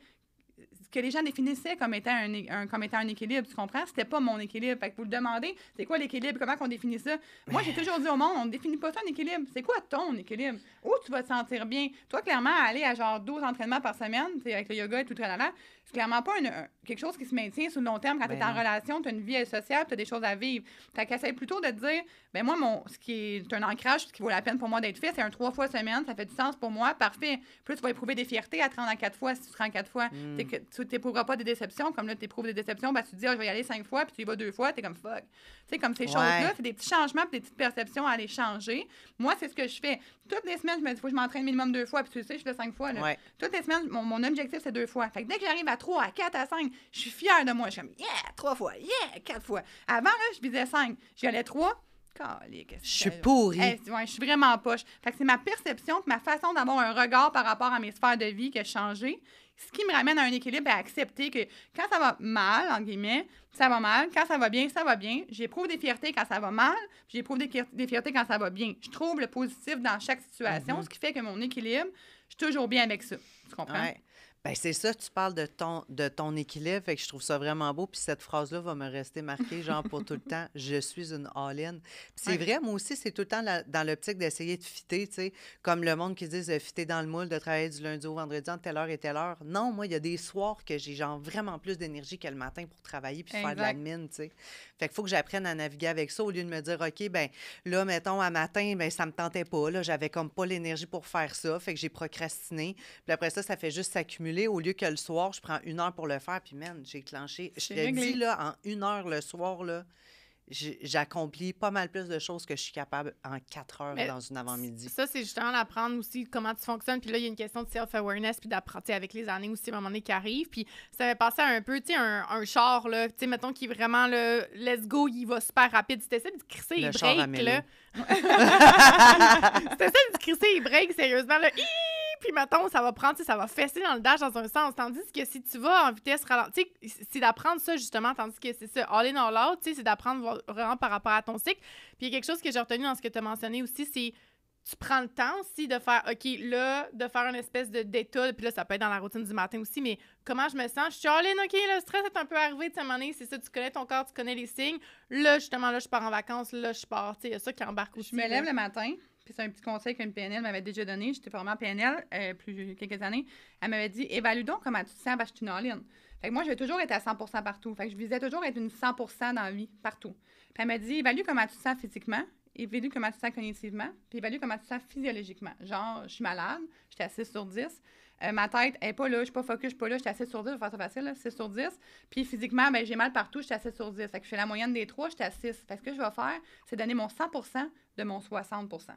ce que les gens définissaient comme étant un équilibre, tu comprends? C'était pas mon équilibre. Fait que vous le demandez, c'est quoi l'équilibre? Comment on définit ça? Moi, j'ai toujours dit au monde, on ne définit pas ça un équilibre. C'est quoi ton équilibre? Où tu vas te sentir bien? Toi, clairement, aller à genre 12 entraînements par semaine, avec le yoga et tout, c'est clairement pas quelque chose qui se maintient sur le long terme quand tu es en relation, tu as une vie sociale, tu as des choses à vivre. Fait qu'essaye plutôt de te dire, ben moi, ce qui est un ancrage, ce qui vaut la peine pour moi d'être fait, c'est un 3 fois semaine, ça fait du sens pour moi, parfait. Plus tu vas éprouver des fiertés à te rendre à 4 fois si tu te rends 4 fois. Tu n'éprouveras pas des déceptions, comme là, tu éprouves des déceptions, ben, tu te dis, je vais y aller 5 fois, puis tu y vas 2 fois, tu es comme fuck. Tu sais, comme ces choses-là, c'est des petits changements, puis des petites perceptions à aller changer. Moi, c'est ce que je fais. Toutes les semaines, je me dis, il faut que je m'entraîne minimum 2 fois, puis tu sais, je fais 5 fois. Là. Toutes les semaines, mon objectif, c'est 2 fois. Fait que dès que j'arrive à 3, à 4, à 5, je suis fière de moi. Je suis comme, 3 fois, 4 fois. Avant, là, je visais 5. J'y allais 3. Je suis pourrie. Je suis vraiment poche. Fait que c'est ma perception, ma façon d'avoir un regard par rapport à mes sphères de vie qui a changé. Ce qui me ramène à un équilibre et à accepter que quand ça va mal, en guillemets, ça va mal. Quand ça va bien, ça va bien. J'éprouve des fiertés quand ça va mal, puis j'éprouve des fiertés quand ça va bien. Je trouve le positif dans chaque situation, ce qui fait que mon équilibre, je suis toujours bien avec ça. Tu comprends? Ouais. Ben c'est ça, tu parles de ton équilibre, fait que je trouve ça vraiment beau, puis cette phrase-là va me rester marquée, genre, pour tout le temps, je suis une all-in. Puis c'est vrai, moi aussi, c'est tout le temps dans l'optique d'essayer de fitter, tu sais, comme le monde qui dit de fitter dans le moule, de travailler du lundi au vendredi entre telle heure et telle heure. Non, moi, il y a des soirs que j'ai, genre, vraiment plus d'énergie que le matin pour travailler puis faire de l'admin, tu sais. Fait qu'il faut que j'apprenne à naviguer avec ça, au lieu de me dire, OK, ben là, mettons, à matin, ben ça me tentait pas, là, j'avais comme pas l'énergie pour faire ça, fait que j'ai procrastiné. Puis après ça fait juste s'accumuler. Au lieu que le soir, je prends 1 heure pour le faire, puis man, j'ai clenché. Je te dis, là, en 1 heure le soir, là, j'accomplis pas mal plus de choses que je suis capable en 4 heures dans une avant-midi. Ça, c'est justement d'apprendre aussi comment tu fonctionnes. Puis là, il y a une question de self-awareness, puis d'apprendre avec les années aussi, à un moment donné, qui arrivent. Puis ça fait passer à un peu, tu sais, un char, là, tu sais, mettons, qui est vraiment, là, let's go, il va super rapide. Si t'essaies de crisser les breaks, là... Si t'essaies de crisser les breaks, sérieusement, là... Puis, mettons, ça va prendre, ça va fesser dans le dash dans un sens. Tandis que si tu vas en vitesse ralentie, c'est d'apprendre ça, justement. Tandis que c'est ça, all in, all out, c'est d'apprendre vraiment par rapport à ton cycle. Puis, il y a quelque chose que j'ai retenu dans ce que tu as mentionné aussi, c'est tu prends le temps aussi de faire, OK, là, de faire une espèce d'état. Puis là, ça peut être dans la routine du matin aussi, mais comment je me sens? Je suis all in, OK, le stress est un peu arrivé, tu sais, à un moment donné, c'est ça, tu connais ton corps, tu connais les signes. Là, justement, là, je pars en vacances, là, je pars. Tu sais, il y a ça qui embarque aussi. Je me lève le matin. Puis c'est un petit conseil qu'une PNL m'avait déjà donné. J'étais formée en PNL plus quelques années. Elle m'avait dit, évalue donc comment tu te sens parce que je suis une all-in. Fait que moi, je vais toujours être à 100% partout. Fait que je visais toujours être une 100% dans la vie, partout. Puis elle m'a dit, évalue comment tu te sens physiquement, évalue comment tu te sens cognitivement, puis évalue comment tu te sens physiologiquement. Genre, je suis malade, j'étais à 6 sur 10. Ma tête n'est pas là, je suis pas focus, je suis pas là, j'étais à 6 sur 10, je vais faire ça facile, là, 6 sur 10. Puis physiquement, ben, j'ai mal partout, j'étais à 6 sur 10. Fait que je fais la moyenne des 3, j'étais à 6. Fait que ce que je vais faire, c'est donner mon 100% de mon 60%.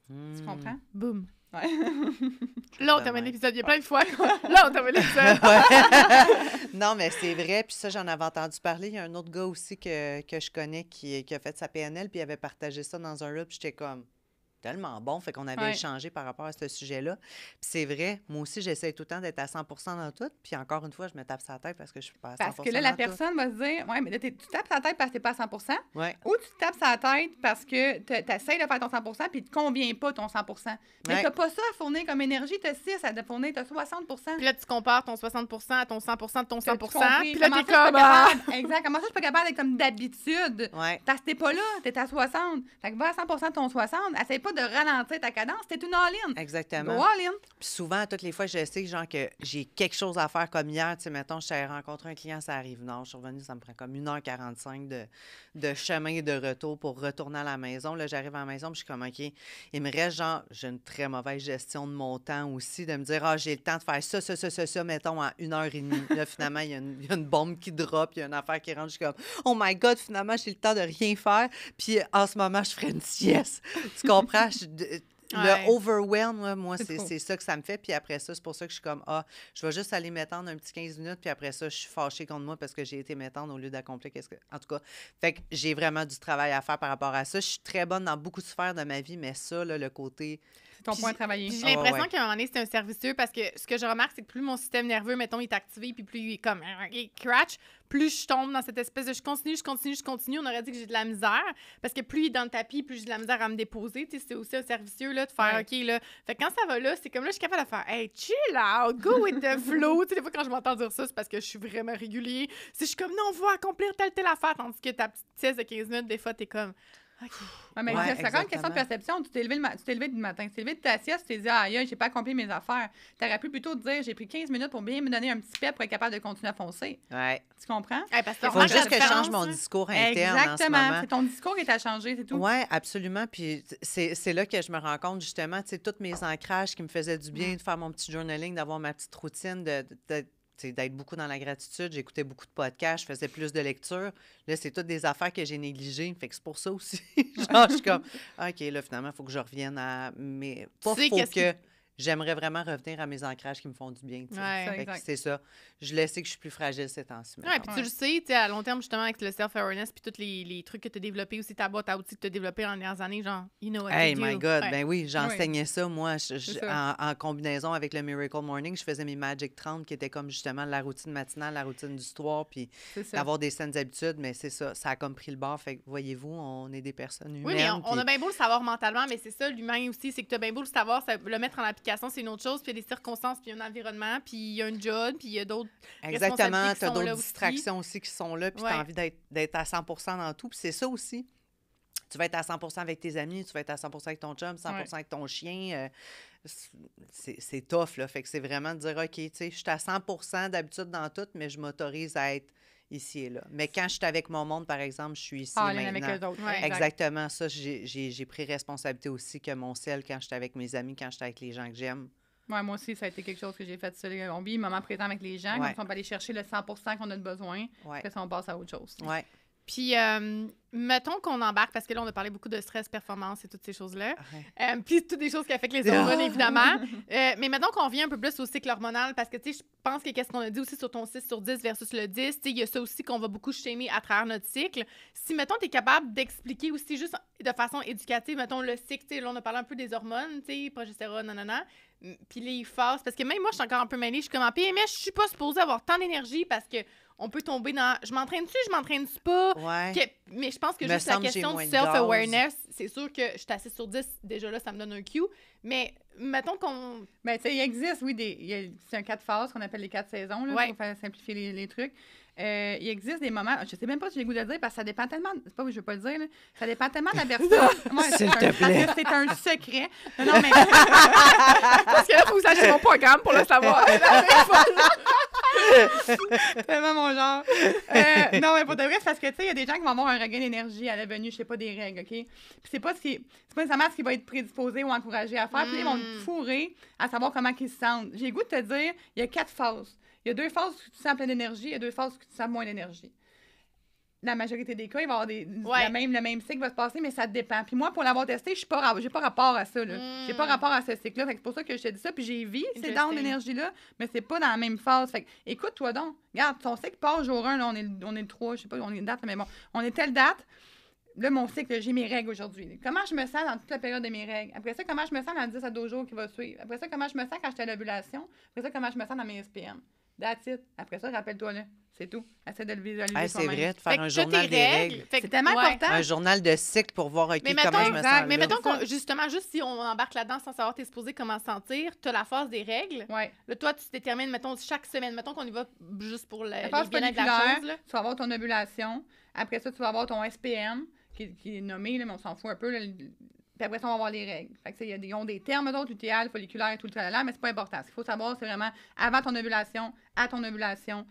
Tu comprends? Boum. Ouais. Là, on termine l'épisode. Il y a plein de fois. Là, on termine l'épisode. Non, mais c'est vrai. Puis ça, j'en avais entendu parler. Il y a un autre gars aussi que je connais qui a fait sa PNL, puis il avait partagé ça dans un reel, puis j'étais comme... tellement bon, fait qu'on avait échangé par rapport à ce sujet-là. Puis c'est vrai, moi aussi, j'essaie tout le temps d'être à 100% dans tout, puis encore une fois, je me tape sa tête parce que je suis pas à 100% Parce que là, la personne va se dire, ouais, mais là, tu tapes sa tête parce que t'es pas à 100%, ou tu tapes sa tête parce que tu essaies de faire ton 100%, puis il te convient pas ton 100%. Mais t'as pas ça à fournir comme énergie, t'as 6 à fournir, t'as 60%. Puis là, tu compares ton 60% à ton 100% de ton 100%, puis là, t'es comme... Exact, comment ça, je suis pas capable d'être comme d'habitude? Parce que t'es pas là, t'es à 60. Fait que va à 100% de ton 60, essaye pas de ralentir ta cadence, t'es une all-in. Exactement. Go all-in. Puis souvent, toutes les fois, je sais genre que j'ai quelque chose à faire comme hier. Tu sais, mettons, je suis rencontré un client, ça arrive nord. Je suis revenue, ça me prend comme 1h45 de chemin et de retour pour retourner à la maison. Là, j'arrive à la maison, puis je suis comme, OK, il me reste genre, j'ai une très mauvaise gestion de mon temps aussi, de me dire, j'ai le temps de faire ça, mettons, en 1h30. Là, finalement, il y a une bombe qui drop, il y a une affaire qui rentre. Je suis comme, oh my God, finalement, j'ai le temps de rien faire. Puis en ce moment, je ferais une sieste. Tu comprends? Le overwhelm, là, moi, C'est trop. c'est ça que ça me fait. Puis après ça, c'est pour ça que je suis comme, je vais juste aller m'étendre un petit 15 minutes. Puis après ça, je suis fâchée contre moi parce que j'ai été m'étendre au lieu d'accomplir qu'est-ce que... En tout cas, fait que j'ai vraiment du travail à faire par rapport à ça. Je suis très bonne dans beaucoup de sphères de ma vie, mais ça, là, le côté... C'est ton point à travailler. Puis j'ai Ah, l'impression ouais. qu'à un moment donné, c'est un servicieux parce que ce que je remarque, c'est que plus mon système nerveux, mettons, il est activé, puis plus il est comme il crash, plus je tombe dans cette espèce de je continue. On aurait dit que j'ai de la misère parce que plus il est dans le tapis, plus j'ai de la misère à me déposer. Tu sais, c'est aussi un servicieux là, de faire Ouais. OK. Là. Fait que quand ça va là, c'est comme là, je suis capable de faire hey, chill out, go with the flow. Tu sais, des fois, quand je m'entends dire ça, c'est parce que je suis vraiment régulier. Si je suis comme non, on va accomplir telle affaire, tandis que ta petite sieste de 15 minutes, des fois, t'es comme. OK. Ouais, mais Ouais, c'est quand même une question de exactement. perception. Tu t'es levé du matin. Tu t'es levé de ta sieste, tu t'es dit, aïe, j'ai pas accompli mes affaires. T'aurais pu plutôt te dire, j'ai pris 15 minutes pour bien me donner un petit pep pour être capable de continuer à foncer. Ouais. Tu comprends? Hey, parce que Il on faut remarque la juste que je change différence, mon hein. discours interne en ce Exactement. moment. C'est ton discours qui est à changer, c'est tout. Oui, absolument. Puis c'est là que je me rends compte, justement, tu sais, tous mes ancrages qui me faisaient du bien, de faire mon petit journaling, d'avoir ma petite routine, tu sais, d'être beaucoup dans la gratitude. J'écoutais beaucoup de podcasts, je faisais plus de lectures. Là, c'est toutes des affaires que j'ai négligées. Fait que c'est pour ça aussi. Genre, je suis comme, OK, là, finalement, il faut que je revienne à mes... Pas Tu sais, faut qu'est-ce que... J'aimerais vraiment revenir à mes ancrages qui me font du bien, tu sais. Ouais. Ça, Fait que exact. c'est ça. Je le sais que je suis plus fragile ces temps-ci. Ouais, mettons. puis tu le sais, tu sais, à long terme, justement, avec le self-awareness, puis tous les trucs que tu as développés aussi, ta boîte à outils que tu as développé en dernières années, genre, you know what Hey, to do. my God, Ouais. ben oui, j'enseignais ça, moi, C'est ça. en combinaison avec le Miracle Morning. Je faisais mes Magic 30, qui était comme justement la routine matinale, la routine du soir, puis C'est ça. d'avoir des saines habitudes, mais c'est ça, ça a comme pris le bord. Fait que, voyez-vous, on est des personnes humaines. Oui, mais on puis- a bien beau le savoir mentalement, mais c'est ça, l'humain aussi, c'est que tu as bien beau le savoir, le mettre en application, c'est une autre chose, puis il y a des circonstances, puis il y a un environnement, puis il y a un job, puis il y a d'autres Exactement, responsabilités qui tu as sont là d'autres aussi. distractions aussi qui sont là, puis tu Ouais. as envie d'être à 100 dans tout, puis c'est ça aussi. Tu vas être à 100 avec tes amis, tu vas être à 100 avec ton chum, 100 Ouais. avec ton chien. C'est tough, là. Fait que c'est vraiment de dire, OK, tu sais, je suis à 100 d'habitude dans tout, mais je m'autorise à être ici et là. Mais quand je suis avec mon monde, par exemple, je suis ici Ah, et avec maintenant. eux autres. Ouais. Exactement, ça, j'ai pris responsabilité aussi que mon ciel quand j'étais avec mes amis, quand j'étais avec les gens que j'aime. Ouais, moi aussi, ça a été quelque chose que j'ai fait seul. On vit le moment présent avec les gens, Ouais. comme ça, on peut aller chercher le 100 qu'on a de besoin. Ouais. Après ça, on passe à autre chose. Ouais. Puis, mettons qu'on embarque, parce que là, on a parlé beaucoup de stress, performance et toutes ces choses-là. Ouais. Puis, toutes des choses qui affectent les hormones, évidemment. Mais mettons qu'on revient un peu plus au cycle hormonal, parce que, tu sais, je pense que qu'est-ce qu'on a dit aussi sur ton 6 sur 10 versus le 10, tu sais, il y a ça aussi qu'on va beaucoup shamer à travers notre cycle. Si, mettons, tu es capable d'expliquer aussi juste de façon éducative, mettons, le cycle, tu sais, là, on a parlé un peu des hormones, tu sais, progestérone, nanana. Puis les phases, parce que même moi, je suis encore un peu mêlée. Je suis comme en PMS, je suis pas supposée avoir tant d'énergie parce que on peut tomber dans je m'entraîne-tu, je m'entraîne-tu pas. Ouais. Mais je pense que Me juste la semble que j'ai question moins du de gaz. self-awareness, c'est sûr que je suis assise sur 10, déjà là, ça me donne un cue. Mais mettons qu'on. Ben, tu sais, il existe, oui, c'est un 4 phases qu'on appelle les 4 saisons, là, Ouais. pour faire simplifier les trucs. Il existe des moments, je sais même pas si j'ai le goût de le dire, parce que ça dépend tellement, c'est pas que je veux pas le dire, là, ça dépend tellement de la personne. Ouais, S'il te plaît. parce que c'est un secret. Non, mais Parce que là, il faut que vous sachiez mon programme pour le savoir. tellement mon genre. Non, mais pour de vrai, c'est parce que, tu sais, il y a des gens qui vont avoir un regain d'énergie à la venue, je sais pas, des règles, OK? Puis c'est pas nécessairement ce qui va être prédisposé ou encouragé à faire, puis ils vont te fourrer à savoir comment ils se sentent. J'ai le goût de te dire, il y a 4 phases. Il y a 2 phases où tu sens plein d'énergie, il y a 2 phases où tu sens moins d'énergie. La majorité des cas, il va y avoir le même cycle va se passer, mais ça dépend. Puis moi, pour l'avoir testé, j'ai pas rapport à ça. J'ai pas rapport à ce cycle-là. Fait que c'est pour ça que je te dis ça. Puis j'ai vu ces dents d'énergie-là, mais c'est pas dans la même phase. Fait que écoute-toi donc. Regarde, ton cycle part jour 1, là, on est le 3, je sais pas, on est une date, mais bon, on est telle date. Là, mon cycle, j'ai mes règles aujourd'hui. Comment je me sens dans toute la période de mes règles? Après ça, comment je me sens dans le 10 à 12 jours qui va suivre? Après ça, comment je me sens quand j'étais à l'ovulation? Après ça, comment je me sens dans mes SPM? That's it. Après ça, rappelle-toi là. C'est tout. Essaie de le visualiser Hey, c'est toi-même. vrai, de Fait faire que un t'as journal tes des règles. Fait que- C'est tellement ouais. important. Un journal de cycle pour voir, OK, Mais comment je me exact. sens Mais là. mettons qu'on, justement, juste si on embarque là-dedans sans savoir t'es supposé comment sentir, t'as la phase des règles. Ouais. Là, toi, tu détermines, mettons, chaque semaine. Mettons qu'on y va juste pour La les phase bien-être de la folliculaire, chose. Là. tu vas avoir ton ovulation. Après ça, tu vas avoir ton SPM, qui est nommé, là, mais on s'en fout un peu. Là. Puis après ça, on va avoir les règles. Fait que, ils ont des termes d'autres, lutéal, folliculaire et tout le tralala, mais c'est pas important. Ce qu'il faut savoir, c'est vraiment avant ton ovulation, à ton ovulation,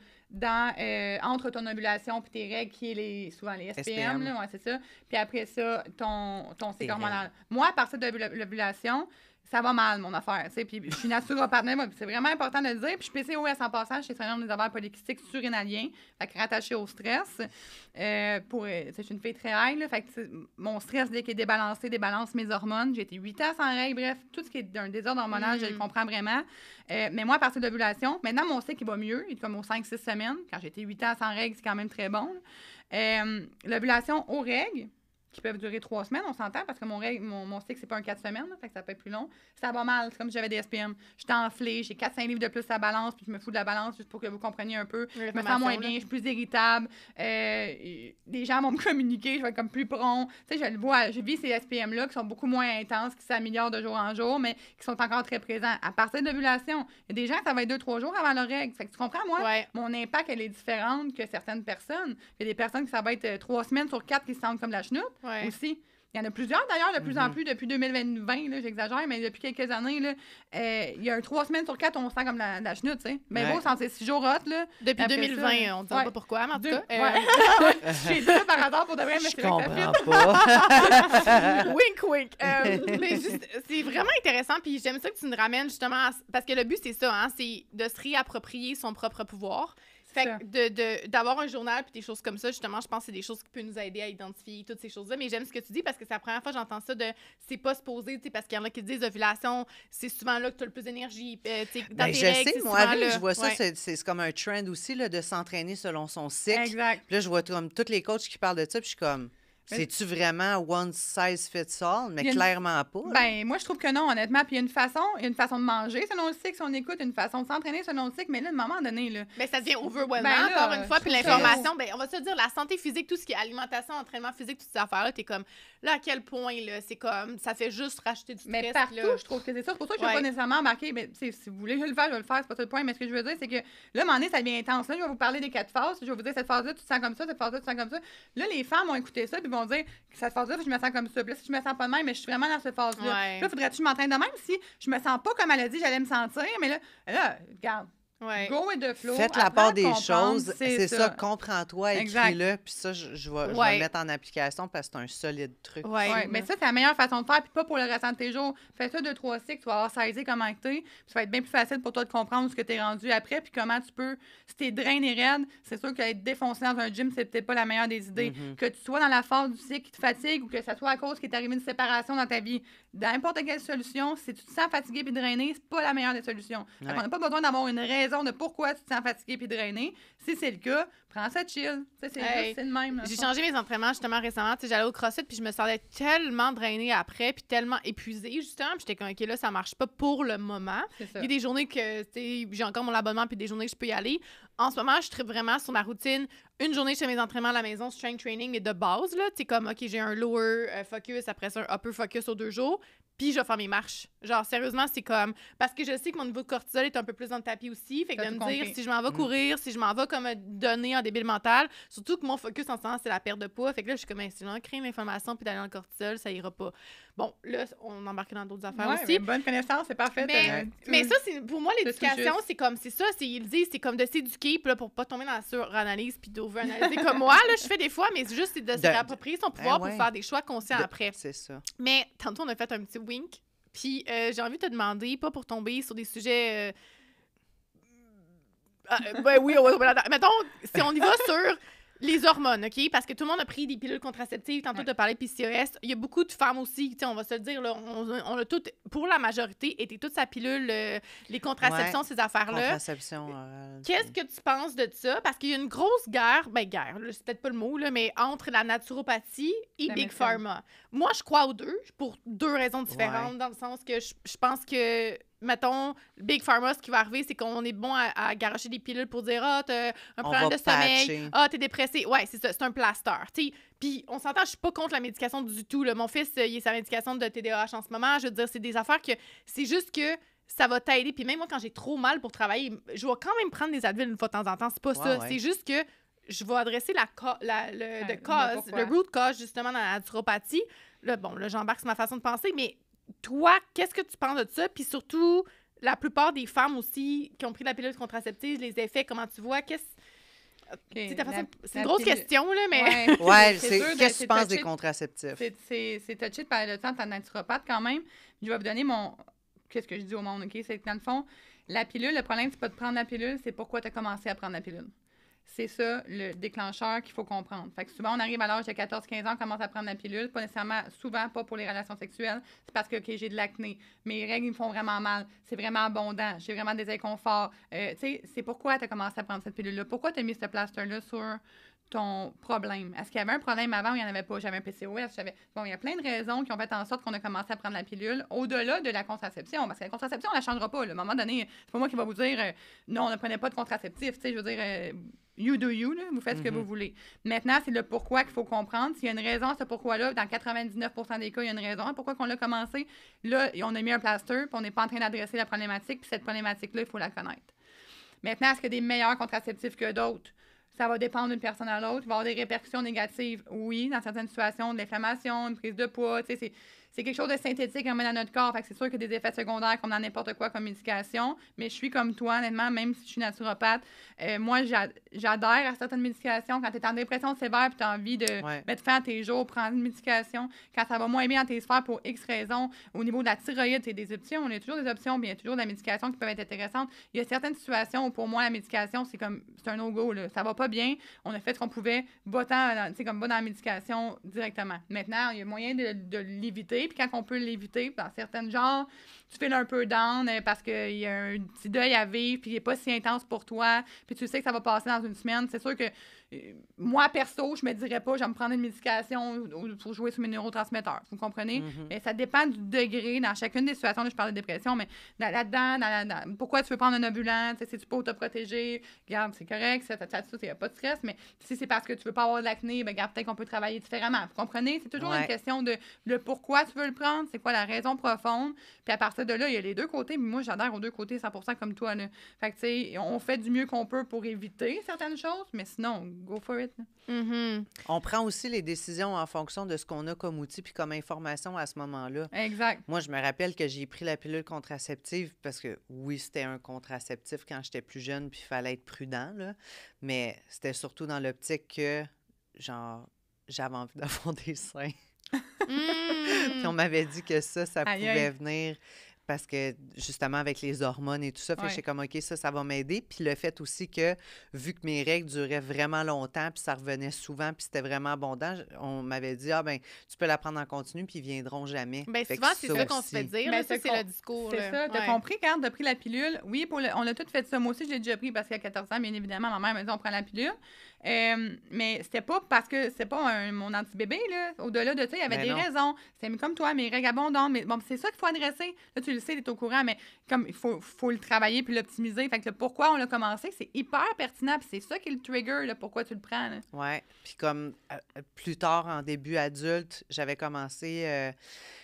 entre ton ovulation puis tes règles, qui est souvent les SPM, là, ouais, c'est ça. Puis après ça, ton cycle Tes hormonal. Moi, à partir de l'ovulation, ça va mal, mon affaire, tu sais, puis je suis naturopathe, c'est vraiment important de le dire, puis je suis PCOS en passant, je suis syndrome des ovaires polykystiques surrénaliens, fait que rattaché au stress, je suis une fille très high, là, fait que mon stress, dès qu'il est débalancé, débalance mes hormones, j'ai été 8 ans sans règles, bref, tout ce qui est un désordre hormonal, je le comprends vraiment, mais moi, à partir de l'ovulation, maintenant, mon cycle, il va mieux, il est comme aux 5-6 semaines, quand j'ai été 8 ans sans règles, c'est quand même très bon, l'ovulation aux règles, qui peuvent durer 3 semaines, on s'entend, parce que mon cycle, c'est pas un 4 semaines, là, fait que ça peut être plus long. Ça va mal, c'est comme si j'avais des SPM. Je suis enflée, j'ai 4-5 livres de plus à la balance, puis je me fous de la balance juste pour que vous compreniez un peu. Je me sens moins bien, je suis plus irritable. Les gens vont me communiquer, je vais être comme plus prompt. Tu sais, je le vois, je vis ces SPM-là qui sont beaucoup moins intenses, qui s'améliorent de jour en jour, mais qui sont encore très présents. À partir de l'ovulation, il y a des gens, ça va être 2-3 jours avant leur règle. Fait que tu comprends, moi, mon impact, elle est différente que certaines personnes. Il y a des personnes qui ça va être 3 semaines sur 4 qui se sentent comme la chenoute aussi. Il y en a plusieurs, d'ailleurs, de plus en plus, depuis 2020, là, j'exagère, mais depuis quelques années, là, il y a 3 semaines sur 4, on se sent comme la chenoute, tu sais. Mais bon, c'est 6 jours hot, là. Depuis 2020, on ne dira pas pourquoi, mais en tout cas. J'ai dit ça par hasard pour de vrai, mais je comprends pas. Wink, wink. Mais juste, c'est vraiment intéressant, puis j'aime ça que tu nous ramènes, justement, parce que le but, c'est ça, hein, c'est de se réapproprier son propre pouvoir. Fait que d'avoir un journal puis des choses comme ça, justement, je pense que c'est des choses qui peuvent nous aider à identifier toutes ces choses-là. Mais j'aime ce que tu dis parce que c'est la première fois que j'entends ça de c'est pas supposé, tu sais, parce qu'il y en a qui disent ovulation, c'est souvent là que tu as le plus d'énergie. Dans tes je règles, sais, moi, avec, là, je vois ça, c'est comme un trend aussi, là, de s'entraîner selon son cycle. Exact. Puis là, je vois comme tous les coachs qui parlent de ça, puis je suis comme... C'est-tu vraiment one size fits all? Mais clairement pas. Ben, moi, je trouve que non, honnêtement. Puis il y a une façon de manger selon le cycle, si on écoute, une façon de s'entraîner selon le cycle. Mais là, à un moment donné, là... Ben, ça devient overwhelming, encore une fois. Puis l'information, ben, on va se dire, la santé physique, tout ce qui est alimentation, entraînement physique, toutes ces affaires-là, t'es comme, là, à quel point, là, c'est comme, ça fait juste racheter du stress. Mais partout, là. je trouve que c'est ça. C'est pour ça que je ne vais pas nécessairement embarquer. Mais si vous voulez, je vais le faire, c'est pas ça le point. Mais ce que je veux dire, c'est que là, à un moment donné, ça devient intense. Là, je vais vous parler des 4 phases. Je vais vous dire, cette phase-là, tu te sens comme ça, cette phase-là, tu te sens comme ça. Là, les femmes vont écouter ça, puis vont dire, cette phase-là, je me sens comme ça. Puis là, si je me sens pas de même, mais je suis vraiment dans cette phase-là. Ouais. Là, faudrait-tu que je m'entraîne de même si je me sens pas comme elle a dit, j'allais me sentir. Mais là regarde. Ouais. Go with the flow. Faites la part des choses. C'est ça, comprends-toi, écris-le. Puis ça, je vais le mettre en application parce que c'est un solide truc. Ouais, mais ça, c'est la meilleure façon de faire. Puis pas pour le restant de tes jours. Fais ça 2-3 cycles, tu vas avoir saisi comment t'es. Puis ça va être bien plus facile pour toi de comprendre ce que t'es rendu après. Puis comment tu peux. Si t'es drainé raide, c'est sûr qu'être défoncé dans un gym, c'est peut-être pas la meilleure des idées. Que tu sois dans la phase du cycle qui te fatigue ou que ça soit à cause qu'il t'est arrivé une séparation dans ta vie. Dans n'importe quelle solution, si tu te sens fatigué puis drainé, c'est pas la meilleure des solutions. On n'a pas besoin d'avoir une raison de pourquoi tu te sens fatigué puis drainé. Si c'est le cas, prends ça chill. C'est le même. J'ai changé mes entraînements justement récemment. J'allais au CrossFit puis je me sentais tellement drainée après puis tellement épuisée justement. Puis j'étais comme, OK, là, ça marche pas pour le moment. Il y a des journées que j'ai encore mon abonnement puis des journées que je peux y aller. En ce moment, je tripe vraiment sur ma routine. Une journée, je fais mes entraînements à la maison, strength training, mais de base, là. Tu sais, comme, OK, j'ai un lower focus, après ça, un upper focus aux 2 jours. Puis je vais faire mes marches. Genre, sérieusement, c'est comme... Parce que je sais que mon niveau de cortisol est un peu plus dans le tapis aussi. Fait que de me dire, si je m'en vais courir, si je m'en vais comme donner en débile mental, surtout que mon focus en ce moment, c'est la perte de poids. Fait que là, je suis comme, si je vais créer l'information puis d'aller dans le cortisol, ça ira pas. Bon, là, on embarque dans d'autres affaires aussi. Bonne connaissance, c'est parfait. Mais ça, c'est pour moi, l'éducation, c'est comme, c'est ça, il dit, c'est comme de s'éduquer puis là, pour pas tomber dans la suranalyse puis d'over-analyser comme moi. Là, je fais des fois, mais juste, c'est de se réapproprier son pouvoir pour faire des choix conscients après. C'est ça. Mais tantôt, on a fait un petit wink. Puis j'ai envie de te demander, pas pour tomber sur des sujets... ben oui, mettons, si on y va sur les hormones, OK? Parce que tout le monde a pris des pilules contraceptives. Tantôt, tu as parlé de PCOS. Il y a beaucoup de femmes aussi, tu sais, on va se le dire, là, on a toutes, pour la majorité, été toutes sa pilule, les contraceptions, ces affaires-là. Contraception. Qu'est-ce que tu penses de ça? Parce qu'il y a une grosse guerre, c'est peut-être pas le mot, là, mais entre la naturopathie et Big Pharma. Moi, je crois aux deux, pour 2 raisons différentes, dans le sens que je pense que mettons, Big Pharma, ce qui va arriver, c'est qu'on est bon à garocher des pilules pour dire « Ah, t'as un problème de sommeil. Ah, t'es dépressé. » Ouais, c'est ça, c'est un plaster. Puis on s'entend, je suis pas contre la médication du tout. Là. Mon fils, il a sa médication de TDAH en ce moment. Je veux dire, c'est des affaires que... C'est juste que ça va t'aider. Puis même moi, quand j'ai trop mal pour travailler, je vais quand même prendre des Advil une fois de temps en temps. C'est pas ça. Ouais. C'est juste que je vais adresser le root cause, justement, dans la naturopathie. Là, bon, là, j'embarque sur ma façon de penser, mais... Toi, qu'est-ce que tu penses de ça? Puis surtout, la plupart des femmes aussi qui ont pris la pilule contraceptive, les effets, comment tu vois? C'est une grosse question, là, mais... Ouais, qu'est-ce que tu penses des contraceptifs? C'est touché de parler de ça en tant que naturopathe, quand même. Je vais vous donner qu'est-ce que je dis au monde, OK? C'est que dans le fond, la pilule, le problème, c'est pas de prendre la pilule, c'est pourquoi tu as commencé à prendre la pilule. C'est ça, le déclencheur qu'il faut comprendre. Fait que souvent, on arrive à l'âge de 14-15 ans, on commence à prendre la pilule, pas nécessairement, souvent pas pour les relations sexuelles, c'est parce que, OK, j'ai de l'acné, mes règles me font vraiment mal, c'est vraiment abondant, j'ai vraiment des inconforts. Tu sais, c'est pourquoi tu as commencé à prendre cette pilule-là, pourquoi tu as mis ce plaster-là sur ton problème. Est-ce qu'il y avait un problème avant ou il n'y en avait pas? J'avais un PCOS, Bon, il y a plein de raisons qui ont fait en sorte qu'on a commencé à prendre la pilule au-delà de la contraception. Parce que la contraception, on ne la changera pas. Là. À un moment donné, c'est pas moi qui va vous dire non, on ne prenait pas de contraceptif. Tu sais, je veux dire, you do you, là, vous faites ce que vous voulez. Maintenant, c'est le pourquoi qu'il faut comprendre. S'il y a une raison à ce pourquoi-là, dans 99% des cas, il y a une raison. Pourquoi qu'on l'a commencé? Là, on a mis un plaster, puis on n'est pas en train d'adresser la problématique, puis cette problématique-là, il faut la connaître. Maintenant, est-ce qu'il y a des meilleurs contraceptifs que d'autres? Ça va dépendre d'une personne à l'autre. Il va y avoir des répercussions négatives, oui, dans certaines situations, de l'inflammation, une prise de poids. Tu sais, c'est quelque chose de synthétique qu'on met dans notre corps. Fait que c'est sûr qu'il y a des effets secondaires comme dans n'importe quoi comme médication. Mais je suis comme toi, honnêtement, même si je suis naturopathe. Moi, j'adhère à certaines médications. Quand tu es en dépression sévère et tu as envie de mettre fin à tes jours, prendre une médication. Quand ça va moins bien dans tes sphères pour X raisons, au niveau de la thyroïde, c'est des options. Il y a toujours des options, mais il y a toujours de la médication qui peuvent être intéressantes. Il y a certaines situations où, pour moi, la médication, c'est un no-go. Là. Ça va pas bien. On a fait ce qu'on pouvait. Va dans la médication directement. Maintenant, il y a moyen de l'éviter. Puis quand on peut l'éviter, dans certains genres, tu fais un peu down parce qu'il y a un petit deuil à vivre, puis il n'est pas si intense pour toi, puis tu sais que ça va passer dans une semaine. C'est sûr que moi, perso, je me dirais pas, je vais me prendre une médication pour jouer sur mes neurotransmetteurs. Vous comprenez? Mais ça dépend du degré dans chacune des situations. Là, je parle de dépression, mais là-dedans, pourquoi tu veux prendre un ovulant? Si tu peux t'autoprotéger, regarde, c'est correct, il n'y a pas de stress, mais si c'est parce que tu veux pas avoir de l'acné, ben, regarde, peut-être qu'on peut travailler différemment. Vous comprenez? C'est toujours une question de le pourquoi tu veux le prendre, c'est quoi la raison profonde, puis à partir de là, il y a les deux côtés, mais moi, j'adhère aux deux côtés 100% comme toi. Là. Fait que, tu sais, on fait du mieux qu'on peut pour éviter certaines choses, mais sinon, go for it. On prend aussi les décisions en fonction de ce qu'on a comme outil puis comme information à ce moment-là. Exact. Moi, je me rappelle que j'ai pris la pilule contraceptive parce que, oui, c'était un contraceptif quand j'étais plus jeune puis il fallait être prudent, là, mais c'était surtout dans l'optique que, genre, j'avais envie d'avoir des seins. Puis on m'avait dit que ça pouvait venir parce que, justement, avec les hormones et tout ça, fait que j'étais comme, OK, ça va m'aider. Puis le fait aussi que, vu que mes règles duraient vraiment longtemps, puis ça revenait souvent, puis c'était vraiment abondant, on m'avait dit, tu peux la prendre en continu, puis ils viendront jamais. Bien, souvent, c'est ça qu'on se fait dire. Ben, ça, c'est le discours. C'est ça. T'as compris quand t'as pris la pilule? Oui, on a tout fait ça. Moi aussi, je l'ai déjà pris parce qu'à 14 ans, bien évidemment, ma mère m'a dit, on prend la pilule. Mais c'était pas parce que c'est pas mon anti-bébé, là. Au-delà de ça, il y avait des raisons. C'est comme toi, mes règles abondantes. Mais bon, c'est ça qu'il faut adresser. Là, tu le sais, tu es au courant, mais comme il faut le travailler puis l'optimiser. Fait que pourquoi on l'a commencé, c'est hyper pertinent. Puis c'est ça qui est le trigger, là, pourquoi tu le prends. Là. Oui. Puis comme plus tard, en début adulte, j'avais commencé...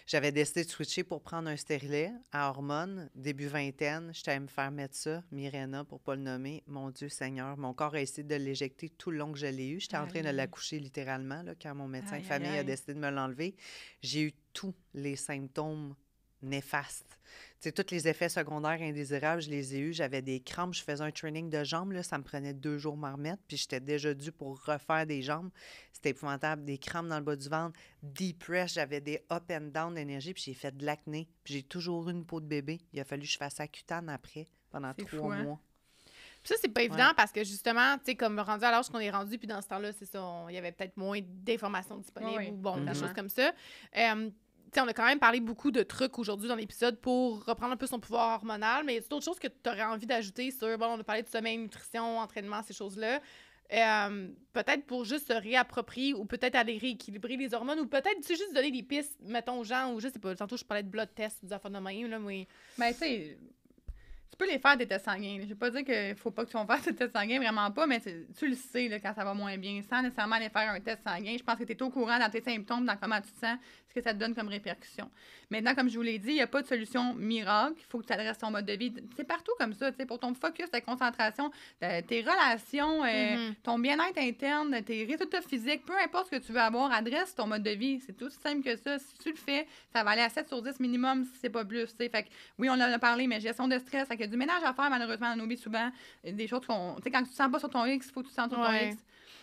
J'avais décidé de switcher pour prendre un stérilet à hormones. Début vingtaine, j'étais allée me faire mettre ça, Mirena, pour ne pas le nommer. Mon Dieu Seigneur, mon corps a essayé de l'éjecter tout le long que je l'ai eu. J'étais en train de l'accoucher littéralement là, quand mon médecin de famille a décidé de me l'enlever. J'ai eu tous les symptômes néfastes. Tu sais, tous les effets secondaires indésirables, je les ai eus. J'avais des crampes. Je faisais un training de jambes. Là, ça me prenait 2 jours m'en remettre. Puis j'étais déjà due pour refaire des jambes. C'était épouvantable. Des crampes dans le bas du ventre. Deep press. J'avais des up and down d'énergie. Puis j'ai fait de l'acné. Puis j'ai toujours eu une peau de bébé. Il a fallu que je fasse Accutane après, pendant 3 mois. Puis ça, c'est pas évident parce que justement, tu sais, comme rendu à l'âge qu'on est rendu, puis dans ce temps-là, c'est ça, il y avait peut-être moins d'informations disponibles ou bon, des choses comme ça. On a quand même parlé beaucoup de trucs aujourd'hui dans l'épisode pour reprendre un peu son pouvoir hormonal, mais il y a d'autres choses que tu aurais envie d'ajouter sur, bon, on a parlé de sommeil, nutrition, entraînement, ces choses-là. Peut-être pour juste se réapproprier ou peut-être aller rééquilibrer les hormones ou peut-être juste donner des pistes, mettons, aux gens, ou je sais pas, tantôt je parlais de blood test, des affaires de même, là, mais... Ben, tu sais... Tu peux les faire des tests sanguins. Je ne vais pas dire qu'il ne faut pas que tu en fasses des tests sanguins, vraiment pas, mais tu le sais là, quand ça va moins bien, sans nécessairement aller faire un test sanguin. Je pense que tu es au courant dans tes symptômes, dans comment tu te sens, ce que ça te donne comme répercussion. Maintenant, comme je vous l'ai dit, il n'y a pas de solution miracle. Il faut que tu adresses ton mode de vie. C'est partout comme ça. Pour ton focus, ta concentration, tes relations, ton bien-être interne, tes résultats physiques, peu importe ce que tu veux avoir, adresse ton mode de vie. C'est tout aussi simple que ça. Si tu le fais, ça va aller à 7 sur 10 minimum si c'est pas plus. Fait que, oui, on en a parlé, mais gestion de stress, il y a du ménage à faire malheureusement dans nos vies souvent. Des choses qu'on... Tu sais, quand tu te sens pas sur ton X, il faut que tu te sentes sur ton X.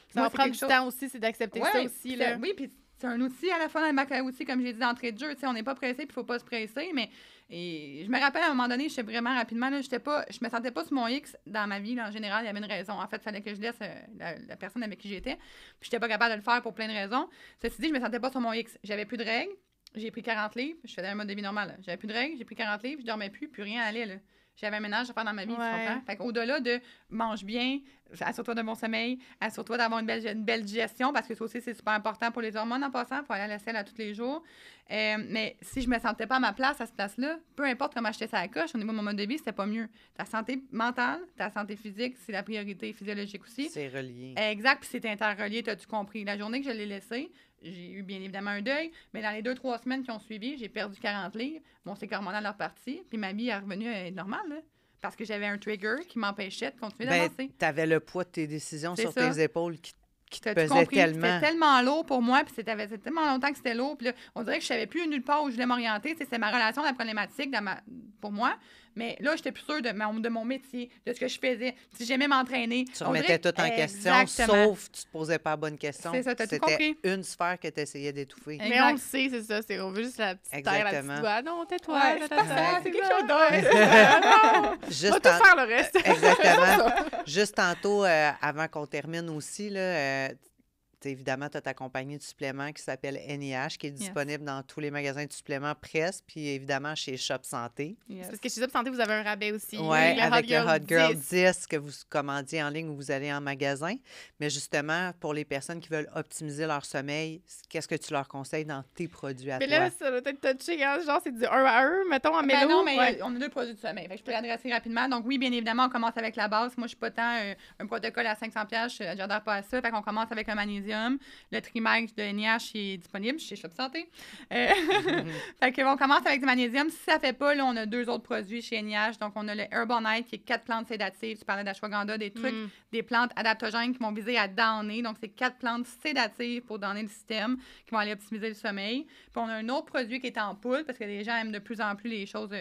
Ça va prendre du temps aussi, c'est d'accepter ça aussi. Là. Oui, puis c'est un outil à la fois dans le bac à outils, comme j'ai dit d'entrée de jeu. Tu sais, on n'est pas pressé, puis il ne faut pas se presser. Mais et je me rappelle, à un moment donné, j'étais vraiment rapidement, là, je me sentais pas sur mon X dans ma vie. Là, en général, il y avait une raison. En fait, il fallait que je laisse la personne avec qui j'étais. Puis j'étais pas capable de le faire pour plein de raisons. Ceci dit, je me sentais pas sur mon X. J'avais plus de règles. J'ai pris 40 livres. Je faisais un mode de vie normal. J'avais plus de règles. J'ai pris 40 livres. Je dormais plus rien allait, là. J'avais un ménage à faire dans ma vie, tu comprends? Fait qu'au-delà de mange bien, assure-toi de bon sommeil, assure-toi d'avoir une belle digestion, parce que ça aussi, c'est super important pour les hormones en passant, pour aller à la selle à tous les jours. Mais si je me sentais pas à ma place, à cette place-là, peu importe comment j'étais sur la coche, au niveau de mon mode de vie, c'était pas mieux. Ta santé mentale, ta santé physique, c'est la priorité physiologique aussi. C'est relié. Exact, puis c'est interrelié, t'as-tu compris? La journée que je l'ai laissé, j'ai eu bien évidemment un deuil, mais dans les 2-3 semaines qui ont suivi, j'ai perdu 40 livres. Mon cycle hormonal est reparti, puis ma vie est revenue à être normale, là, parce que j'avais un trigger qui m'empêchait de continuer d'avancer. Tu avais le poids de tes décisions sur ça. tes épaules qui te pesait compris? tellement. C'était tellement lourd pour moi, puis c'était tellement longtemps que c'était lourd. Puis là, on dirait que je savais plus nulle part où je voulais m'orienter. C'est ma relation, la problématique pour moi. Mais là, j'étais plus sûre de mon métier, de ce que je faisais. Si j'aimais m'entraîner. Tu remettais tout en question, sauf que tu te posais pas la bonne question. C'est ça, t'as tout compris. C'était une sphère que tu essayais d'étouffer. Exact. Mais on le sait, c'est ça. On veut juste la petite terre, la petite voix. Non, tais-toi. Ouais, c'est pas ça, c'est quelque chose d'autre. Juste On va tout faire le reste. Exactement. Juste tantôt, avant qu'on termine aussi, là, évidemment, tu as ta compagnie de suppléments qui s'appelle NIH, qui est disponible dans tous les magasins de suppléments presque, puis évidemment chez Shop Santé. Yes. Parce que chez Shop Santé, vous avez un rabais aussi. Oui, avec le Hot Girl 10 que vous commandiez en ligne ou vous allez en magasin. Mais justement, pour les personnes qui veulent optimiser leur sommeil, qu'est-ce que tu leur conseilles dans tes produits à toi? Mais là, ça doit être touché, hein? Genre, c'est du 1 à 1, mettons, en mélo. Non, mais on a 2 produits de sommeil. Fait que je peux l'adresser rapidement. Donc oui, bien évidemment, on commence avec la base. Moi, je suis pas tant un protocole à 500$, j'adhère pas à ça. Fait qu'on commence avec un magnésium. Le Trimax de NIH est disponible chez Shop Santé. Fait qu'on commence avec du magnésium. Si ça fait pas, là, on a 2 autres produits chez NIH. Donc, on a le Herbal Night qui est 4 plantes sédatives. Tu parlais d'ashwagandha, des trucs, des plantes adaptogènes qui vont viser à downer. Donc, c'est 4 plantes sédatives pour downer le système qui vont aller optimiser le sommeil. Puis, on a un autre produit qui est en poudre parce que les gens aiment de plus en plus les choses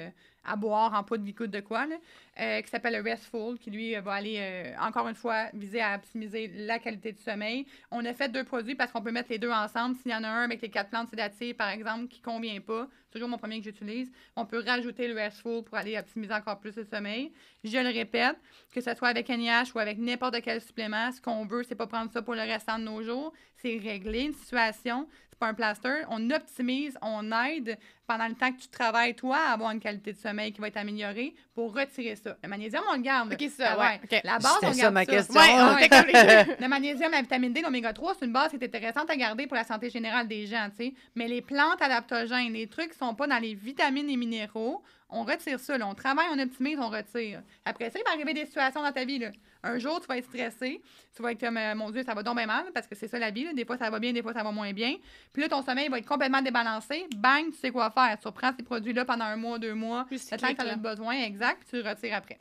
à boire en poudre liquide de quoi, là, qui s'appelle le Restful, qui lui va aller, encore une fois, viser à optimiser la qualité du sommeil. On a fait 2 produits parce qu'on peut mettre les 2 ensemble. S'il y en a un avec les 4 plantes sédatives, par exemple, qui ne convient pas, c'est toujours mon premier que j'utilise, on peut rajouter le Restful pour aller optimiser encore plus le sommeil. Je le répète, que ce soit avec NIH ou avec n'importe quel supplément, ce qu'on veut, c'est pas prendre ça pour le restant de nos jours, c'est régler une situation. C'est pas un plaster. On optimise, on aide pendant le temps que tu travailles, toi, à avoir une qualité de sommeil qui va être améliorée pour retirer ça. Le magnésium, on le garde. OK, ça, ouais. Okay. La base, on garde ça. Ma question. Le magnésium, la vitamine D, l'oméga 3, c'est une base qui est intéressante à garder pour la santé générale des gens, tu sais. Mais les plantes adaptogènes, les trucs qui sont pas dans les vitamines et minéraux, on retire ça. Là. On travaille, on optimise, on retire. Après ça, il va arriver des situations dans ta vie. Là. Un jour, tu vas être stressé. Tu vas être comme, mon Dieu, ça va donc bien mal, parce que c'est ça la vie. Là. Des fois, ça va bien, des fois, ça va moins bien. Puis là, ton sommeil va être complètement débalancé. Bang, tu sais quoi faire. Tu reprends ces produits-là pendant 1 mois, 2 mois. Le temps que tu as besoin, exact, puis tu le retires après.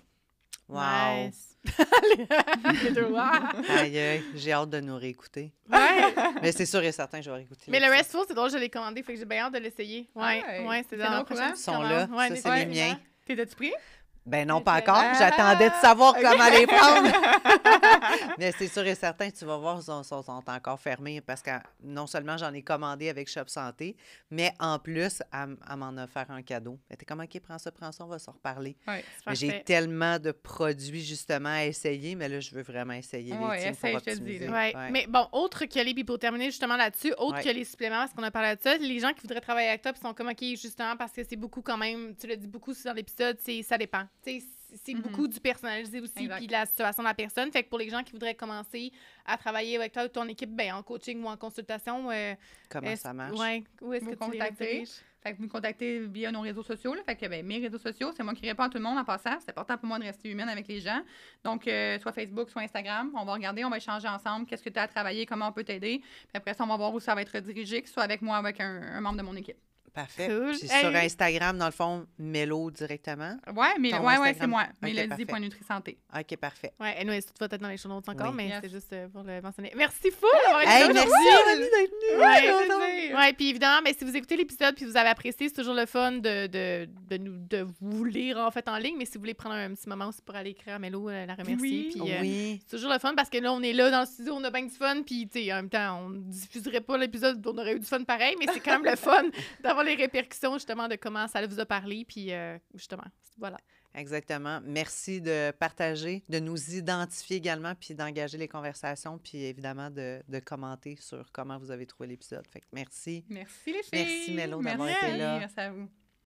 Wow! Nice. Aïe, aïe, j'ai hâte de nous réécouter. Ouais. Mais c'est sûr et certain, je vais réécouter. Mais le Restful, c'est drôle, je l'ai commandé, fait que j'ai bien hâte de l'essayer. Ouais, c'est dans la prochaine. Ils sont là, ça, c'est les miens. T'es-tu pris? Ben non, pas encore. J'attendais de savoir comment les prendre. Mais c'est sûr et certain, tu vas voir, ils sont encore fermés parce que non seulement j'en ai commandé avec Shop Santé, mais en plus, elle m'en a offert un cadeau. Elle était comme, OK, prends ça, on va se reparler. Ouais, mais j'ai tellement de produits justement à essayer, mais là, je veux vraiment essayer les tiens pour optimiser. Ouais. Mais bon, autre que les, puis pour terminer justement là-dessus, autre que les suppléments, parce qu'on a parlé de ça, les gens qui voudraient travailler avec toi, puis sont comme, OK, justement, parce que c'est beaucoup quand même, tu l'as dit beaucoup dans l'épisode, ça dépend. C'est beaucoup du personnalisé aussi, puis de la situation de la personne. Fait que pour les gens qui voudraient commencer à travailler avec toi ou ton équipe, en coaching ou en consultation... comment ça marche? Oui, où est-ce que tu contactez? Fait que vous me contactez via nos réseaux sociaux. Là. Fait que mes réseaux sociaux, c'est moi qui réponds à tout le monde en passant. C'est important pour moi de rester humaine avec les gens. Donc, soit Facebook, soit Instagram. On va regarder, on va échanger ensemble. Qu'est-ce que tu as à travailler, comment on peut t'aider. Puis après ça, on va voir où ça va être redirigé, que ce soit avec moi ou avec un membre de mon équipe. Parfait. Cool. Puis Hey. sur Instagram, dans le fond, Mélo directement. Ouais, mais Ton ouais, Instagram. c'est moi. Ok, Mélodie.nutri-santé. OK, parfait. Ouais, anyway, tout va être dans les show notes encore, Oui. mais Yes. c'était juste pour le mentionner. Merci full d'avoir été Hey, là merci, aujourd'hui. Aurélie, d'être venue. Ouais, ouais, puis évidemment, mais si vous écoutez l'épisode puis vous avez apprécié, c'est toujours le fun de vous lire en fait en ligne, mais si vous voulez prendre un petit moment aussi pour aller écrire à Mélo, la remercier, Oui. puis Oui. c'est toujours le fun parce que là, on est là dans le studio, on a bien du fun, puis tu sais, en même temps, on diffuserait pas l'épisode, on aurait eu du fun pareil, mais c'est quand même le fun d'avoir les répercussions justement de comment ça vous a parlé, puis justement, voilà. Exactement. Merci de partager, de nous identifier également, puis d'engager les conversations, puis évidemment de commenter sur comment vous avez trouvé l'épisode. Fait que merci. Merci les filles. Merci, Mélo, d'avoir Merci. été là. Merci à vous.